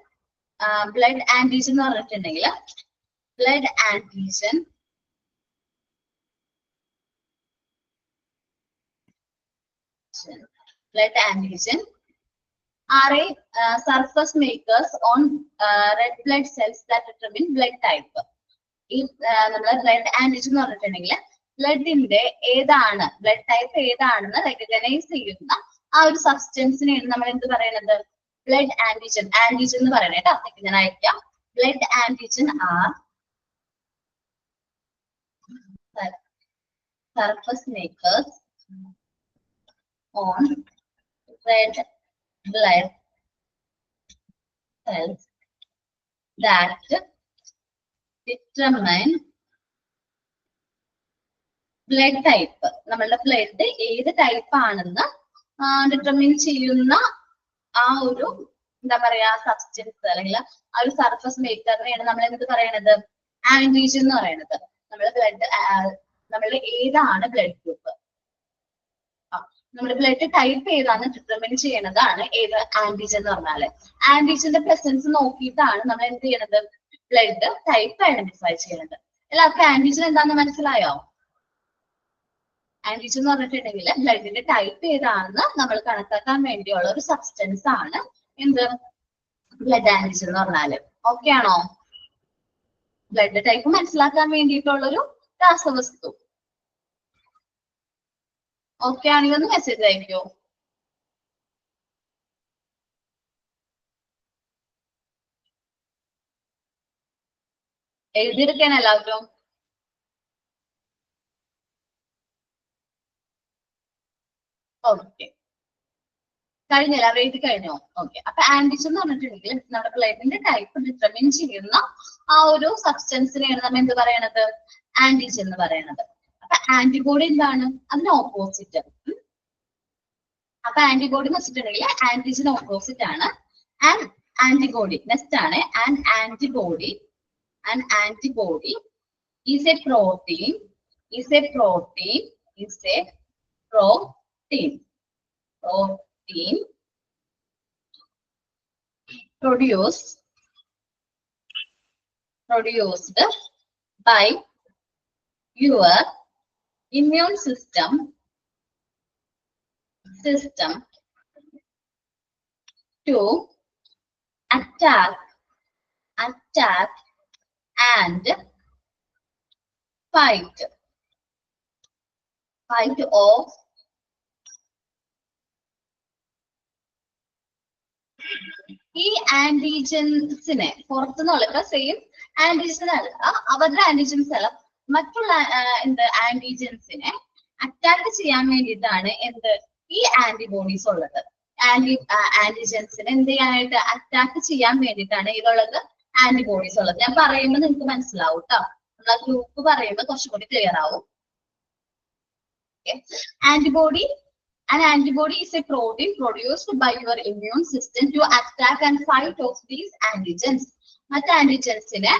ആന്റിജൻ എന്ന് പറഞ്ഞിട്ടുണ്ടെങ്കിൽ blood antigen are surface markers on red blood cells that determine blood type. ഈ നമ്മളെ ബ്ലഡ് ആന്റിജൻ എന്ന് പറഞ്ഞിട്ടുണ്ടെങ്കിൽ ബ്ലഡിന്റെ ഏതാണ് ബ്ലഡ് ടൈപ്പ് ഏതാണെന്ന് റെക്കഗ്നൈസ് ചെയ്യുന്ന ആ ഒരു സബ്സ്റ്റൻസിനെയാണ് നമ്മൾ എന്ത് പറയുന്നത്, ബ്ലഡ് ആന്റിജൻ എന്ന് പറയുന്നത് കേട്ടോ. ഞാൻ അയക്കാം. Blood antigen are surface makers on red blood cells that determine blood type. നമ്മളുടെ ബ്ലഡ് ഏത് ടൈപ്പ് ആണെന്ന് ഡിറ്റർമിൻ ചെയ്യുന്ന ആ ഒരു എന്താ പറയാ സബ്സ്റ്റൻസ് അല്ലെങ്കിൽ ആ ഒരു സർഫസ് മേക്കറിനെയാണ് നമ്മൾ എന്ത് പറയണത്, ആന്റിജൻ എന്ന് പറയുന്നത്. നമ്മുടെ ബ്ലഡ് നമ്മളുടെ ഏതാണ് ബ്ലഡ് ഗ്രൂപ്പ്, നമ്മുടെ ബ്ലഡ് ടൈപ്പ് ഏതാണെന്ന് ഡിറ്റർമിൻ ചെയ്യണതാണ് ഏത് ആന്റിജൻ എന്ന് പറഞ്ഞാല്. ആന്റിജന്റെ പ്രസൻസ് നോക്കിയിട്ടാണ് നമ്മൾ എന്ത് ചെയ്യണത്, ബ്ലഡ് ടൈപ്പ് ഐഡന്റിഫൈ ചെയ്യുന്നത്. എല്ലാവർക്കും ആന്റിജൻ എന്താണെന്ന് മനസ്സിലായോ? ആന്റിജൻ എന്ന് പറഞ്ഞിട്ടുണ്ടെങ്കിൽ ബ്ലഡിന്റെ ടൈപ്പ് ഏതാണെന്ന് നമ്മൾ കണക്കാക്കാൻ വേണ്ടിയുള്ള ഒരു സബ്സ്റ്റൻസ് ആണ് എന്ത്, ബ്ലഡ് ആന്റിജൻ എന്ന് പറഞ്ഞാല്. ഓക്കെ ആണോ? ബ്ലഡ് ടൈപ്പ് മനസ്സിലാക്കാൻ വേണ്ടിയിട്ടുള്ളൊരു രാസവസ്തു. ഓക്കെ ആണെങ്കിൽ ഒന്ന് മെസ്സേജ് അയക്കോ. എഴുതിയെടുക്കാൻ എല്ലാവരും. ഓക്കെ, കഴിഞ്ഞില്ല, എഴുതി കഴിഞ്ഞോ? ഓക്കെ. അപ്പൊ ആന്റിജൻ എന്ന് പറഞ്ഞിട്ടുണ്ടെങ്കിൽ നമ്മുടെ ബ്ലഡിന്റെ ടൈപ്പ് ഡിറ്റർമിൻ ചെയ്യുന്ന ആ ഒരു സബ്സ്റ്റൻസിനെയാണ് നമ്മൾ എന്ത് പറയണത്, ആന്റിജൻ എന്ന് പറയണത്. അപ്പൊ ആന്റിബോഡി എന്താണ്, അതിന് ഓപ്പോസിറ്റ്. അപ്പൊ ആന്റിബോഡി എന്ന് വെച്ചിട്ടുണ്ടെങ്കിൽ ആന്റിജൻ ഓപ്പോസിറ്റ് ആണ്. ആൻഡ് ആന്റിബോഡി നെക്സ്റ്റ് ആണ്. And antibody is a protein is a protein produced by your immune system to attack and fight off ഈ ആന്റിജൻസിനെ പുറത്തുനിന്നുള്ള സെയിം ആന്റിജൻ അല്ല, അവരുടെ ആന്റിജൻസ് അല്ല, മറ്റുള്ള എന്ത് ആന്റിജൻസിനെ അറ്റാക്ക് ചെയ്യാൻ വേണ്ടിയിട്ടാണ് എന്ത് ഈ ആന്റിബോഡീസ് ഉള്ളത്. ആന്റിജൻസിനെ എന്ത് ചെയ്യാനായിട്ട്, അറ്റാക്ക് ചെയ്യാൻ വേണ്ടിയിട്ടാണ് ഇതുള്ളത്, ആന്റിബോഡീസ് ഉള്ളത്. ഞാൻ പറയുമ്പോൾ നിങ്ങൾക്ക് മനസ്സിലാവും കേട്ടോ. നമ്മൾ ആ ഗ്രൂപ്പ് പറയുമ്പോൾ കുറച്ചും കൂടി ക്ലിയർ ആവും. An antibody is a protein produced by your immune system to attack and fight off these antigens. മറ്റ് ആന്റിജൻസിനെ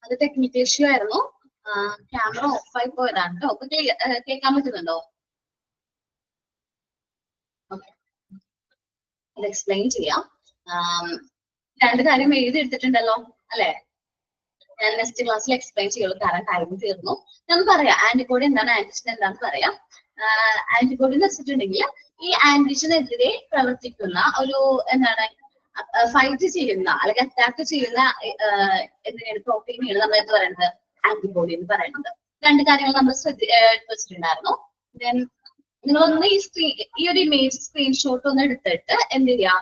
അത് ടെക്നിക്കൽ ഇഷ്യൂ ആയിരുന്നു. ക്യാമറ ഓഫ് ആയി പോയതാണ് കേട്ടോ. അപ്പൊ കേൾക്കാൻ പറ്റുന്നുണ്ടോ? അത് എക്സ്പ്ലെയിൻ ചെയ്യാം. രണ്ട് കാര്യം എഴുതിയെടുത്തിട്ടുണ്ടല്ലോ അല്ലെ? ഞാൻ നെക്സ്റ്റ് ക്ലാസ്സിൽ എക്സ്പ്ലെയിൻ ചെയ്യുള്ളൂ, കാരണം ടൈം തീർന്നു. ഞാൻ പറയാം ആന്റിബോഡി എന്താണ്, ആന്റിജൻ എന്താണെന്ന് പറയാം. ആന്റിബോഡി എന്ന് വെച്ചിട്ടുണ്ടെങ്കിൽ ഈ ആന്റിജനെതിരെ പ്രവർത്തിക്കുന്ന ഒരു എന്താണ് ഫൈറ്റ് ചെയ്യുന്ന അല്ലെങ്കിൽ അറ്റാക്ക് ചെയ്യുന്ന എന്തിനാണ് പ്രോട്ടീനാണ് നമ്മൾ എന്ത് പറയുന്നത്, ആന്റിബോഡി എന്ന് പറയുന്നത്. രണ്ട് കാര്യങ്ങൾ നമ്മൾ വെച്ചിട്ടുണ്ടായിരുന്നു. ദെൻ നിങ്ങളൊന്ന് ഈ ഒരു ഇമേജ് സ്ക്രീൻഷോട്ട് ഒന്ന് എടുത്തിട്ട് എന്ത് ചെയ്യാം,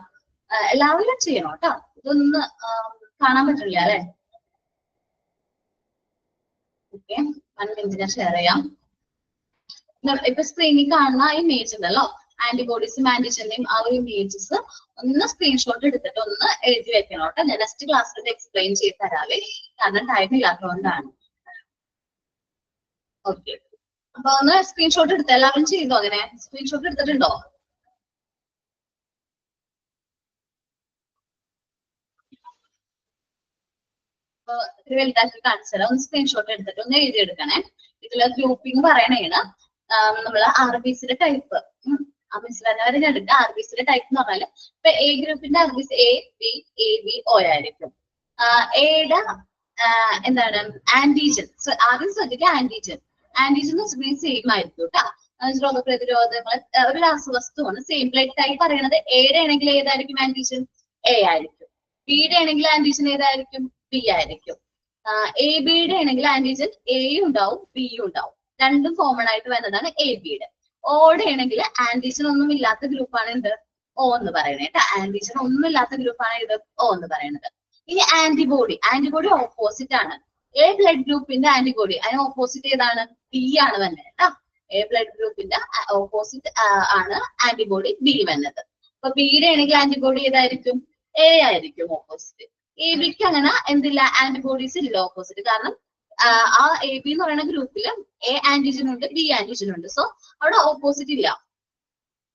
എല്ലാവരും ചെയ്യണം കേട്ടോ. ഇതൊന്ന് കാണാൻ പറ്റില്ല അല്ലെ? ഓക്കെ, 1 മിനിറ്റ് ഞാൻ ഷെയർ ചെയ്യാം. ഇപ്പൊ സ്ക്രീനിൽ കാണുന്ന ഇമേജ് ഉണ്ടല്ലോ, ആന്റിബോഡീസും ആന്റിജന്റെയും ആ ഒരു ഇമേജസ് ഒന്ന് സ്ക്രീൻഷോട്ട് എടുത്തിട്ട് ഒന്ന് എഴുതി വെക്കണം കേട്ടോ. ഞാൻ നെക്സ്റ്റ് ക്ലാസ്സിൽ എക്സ്പ്ലെയിൻ ചെയ്ത് തരാവേ, കാരണം ടൈം ഇല്ലാത്തതുകൊണ്ടാണ്. ഓക്കെ, അപ്പൊ ഒന്ന് സ്ക്രീൻഷോട്ട് എടുത്ത് എല്ലാവരും ചെയ്തോ? അങ്ങനെ സ്ക്രീൻഷോട്ട് എടുത്തിട്ടുണ്ടോ? വലുതാക്കി കാണിച്ചാൽ ഒന്ന് സ്ക്രീൻഷോട്ട് എടുത്തിട്ട് ഒന്ന് എഴുതിയെടുക്കണേ. ഇതില് ഗ്രൂപ്പിംഗ് പറയണേണ് നമ്മള് RBCയുടെ ടൈപ്പ്. മനസ്സിലായവരെ ഞാൻ എടുക്കുക. RBCയുടെ ടൈപ്പ് എന്ന് പറഞ്ഞാല് ഇപ്പൊ A ഗ്രൂപ്പിന്റെ RBC A B O ആയിരിക്കും. എയുടെ എന്താണ് ആന്റിജൻ, ആദ്യം ശ്രദ്ധിക്കുക ആന്റിജൻ. ആന്റിജൻ എന്ന് വെച്ചിട്ടുണ്ടെങ്കിൽ സെയിം ആയിരിക്കും കേട്ടോ. രോഗപ്രതിരോധങ്ങൾ ഒരു രാസവസ്തുവാണ്. സെയിം ബ്ലഡ് ടൈപ്പ് പറയുന്നത് എയുടെ ആണെങ്കിൽ ഏതായിരിക്കും ആന്റിജൻ? A ആയിരിക്കും. ബിയുടെ ആണെങ്കിൽ ആന്റിജൻ ഏതായിരിക്കും? B ആയിരിക്കും. ABയുടെ ആണെങ്കിൽ ആന്റിജൻ Aയും ഉണ്ടാവും Bയും ഉണ്ടാവും. രണ്ടും കോമൺ ആയിട്ട് വരുന്നതാണ് ABയുടെ. ഓയുടെ ആണെങ്കിൽ ആന്റിജൻ ഒന്നും ഇല്ലാത്ത ഗ്രൂപ്പാണ് എന്ത്? O എന്ന് പറയുന്നത് കേട്ടോ. ആന്റിജൻ ഒന്നും ഇല്ലാത്ത ഗ്രൂപ്പാണ് ഇത് O എന്ന് പറയുന്നത്. ഇനി ആന്റിബോഡി, ആന്റിബോഡി ഓപ്പോസിറ്റ് ആണ്. A ബ്ലഡ് ഗ്രൂപ്പിന്റെ ആന്റിബോഡി അതിന് ഓപ്പോസിറ്റ് ഏതാണ്? B ആണ് വരുന്നത് കേട്ടോ. A ബ്ലഡ് ഗ്രൂപ്പിന്റെ ഓപ്പോസിറ്റ് ആണ് ആന്റിബോഡി B വരുന്നത്. അപ്പൊ Bയുടെ ആണെങ്കിൽ ആന്റിബോഡി ഏതായിരിക്കും? A ആയിരിക്കും ഓപ്പോസിറ്റ്. ABക്ക് അങ്ങനെ എന്തില്ല, ആന്റിബോഡീസ് ഇല്ല ഓപ്പോസിറ്റ്. കാരണം ആ AB എന്ന് പറയുന്ന ഗ്രൂപ്പില് A ആന്റിജൻ ഉണ്ട് B ആന്റിജൻ ഉണ്ട്. സോ അവിടെ ഓപ്പോസിറ്റ് ഇല്ല,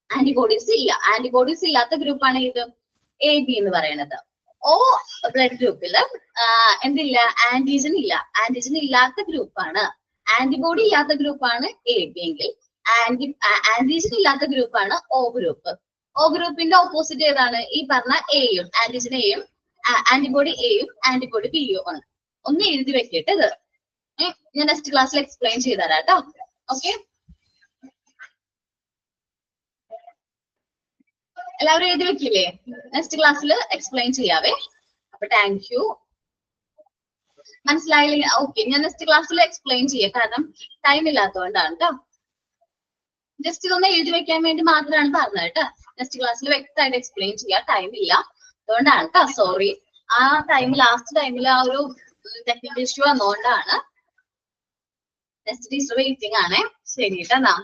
ആന്റിബോഡീസ് ഇല്ല. ആന്റിബോഡീസ് ഇല്ലാത്ത ഗ്രൂപ്പാണ് ഇത് AB എന്ന് പറയുന്നത്. O ബ്ലഡ് ഗ്രൂപ്പില് എന്തില്ല, ആന്റിജൻ ഇല്ല. ആന്റിജൻ ഇല്ലാത്ത ഗ്രൂപ്പാണ്, ആന്റിബോഡി ഇല്ലാത്ത ഗ്രൂപ്പാണ് AB എങ്കിൽ ആന്റിജൻ ഇല്ലാത്ത ഗ്രൂപ്പാണ് O ഗ്രൂപ്പ്. O ഗ്രൂപ്പിന്റെ ഓപ്പോസിറ്റ് ഏതാണ്? ഈ പറഞ്ഞ Aയും ആന്റിജൻ Aയും ആന്റിബോഡി Aയും ആന്റിബോഡി Bയും ആണ്. ഒന്ന് എഴുതി വെക്കട്ടെ ഇത്. ഞാൻ നെക്സ്റ്റ് ക്ലാസ്സിൽ എക്സ്പ്ലെയിൻ ചെയ്ത് തരാം കേട്ടോ. ഓക്കെ, എല്ലാവരും എഴുതി വെക്കില്ലേ? നെക്സ്റ്റ് ക്ലാസ്സിൽ എക്സ്പ്ലെയിൻ ചെയ്യാവേ. അപ്പൊ താങ്ക് യു. മനസ്സിലായില്ലേ? ഓക്കെ, ഞാൻ നെക്സ്റ്റ് ക്ലാസ്സിൽ എക്സ്പ്ലെയിൻ ചെയ്യാം, കാരണം ടൈം ഇല്ലാത്തതുകൊണ്ടാണ് കേട്ടോ. ജസ്റ്റ് ഇതൊന്ന് എഴുതി വെക്കാൻ വേണ്ടി മാത്രമാണ് പറഞ്ഞത് കേട്ടോ. നെക്സ്റ്റ് ക്ലാസ്സിൽ വ്യക്തമായിട്ട് എക്സ്പ്ലെയിൻ ചെയ്യാം, ടൈം ഇല്ല അതുകൊണ്ടാണ് കേട്ടോ. സോറി, ആ ടൈം ലാസ്റ്റ് ടൈമിൽ ആ ഒരു ടെക്നിക്കൽ ഇഷ്യൂ വന്നുകൊണ്ടാണ്. നെക്സ്റ്റ് ടീച്ചർ വെയിറ്റിംഗ് ആണേ. ശരി കേട്ടോ.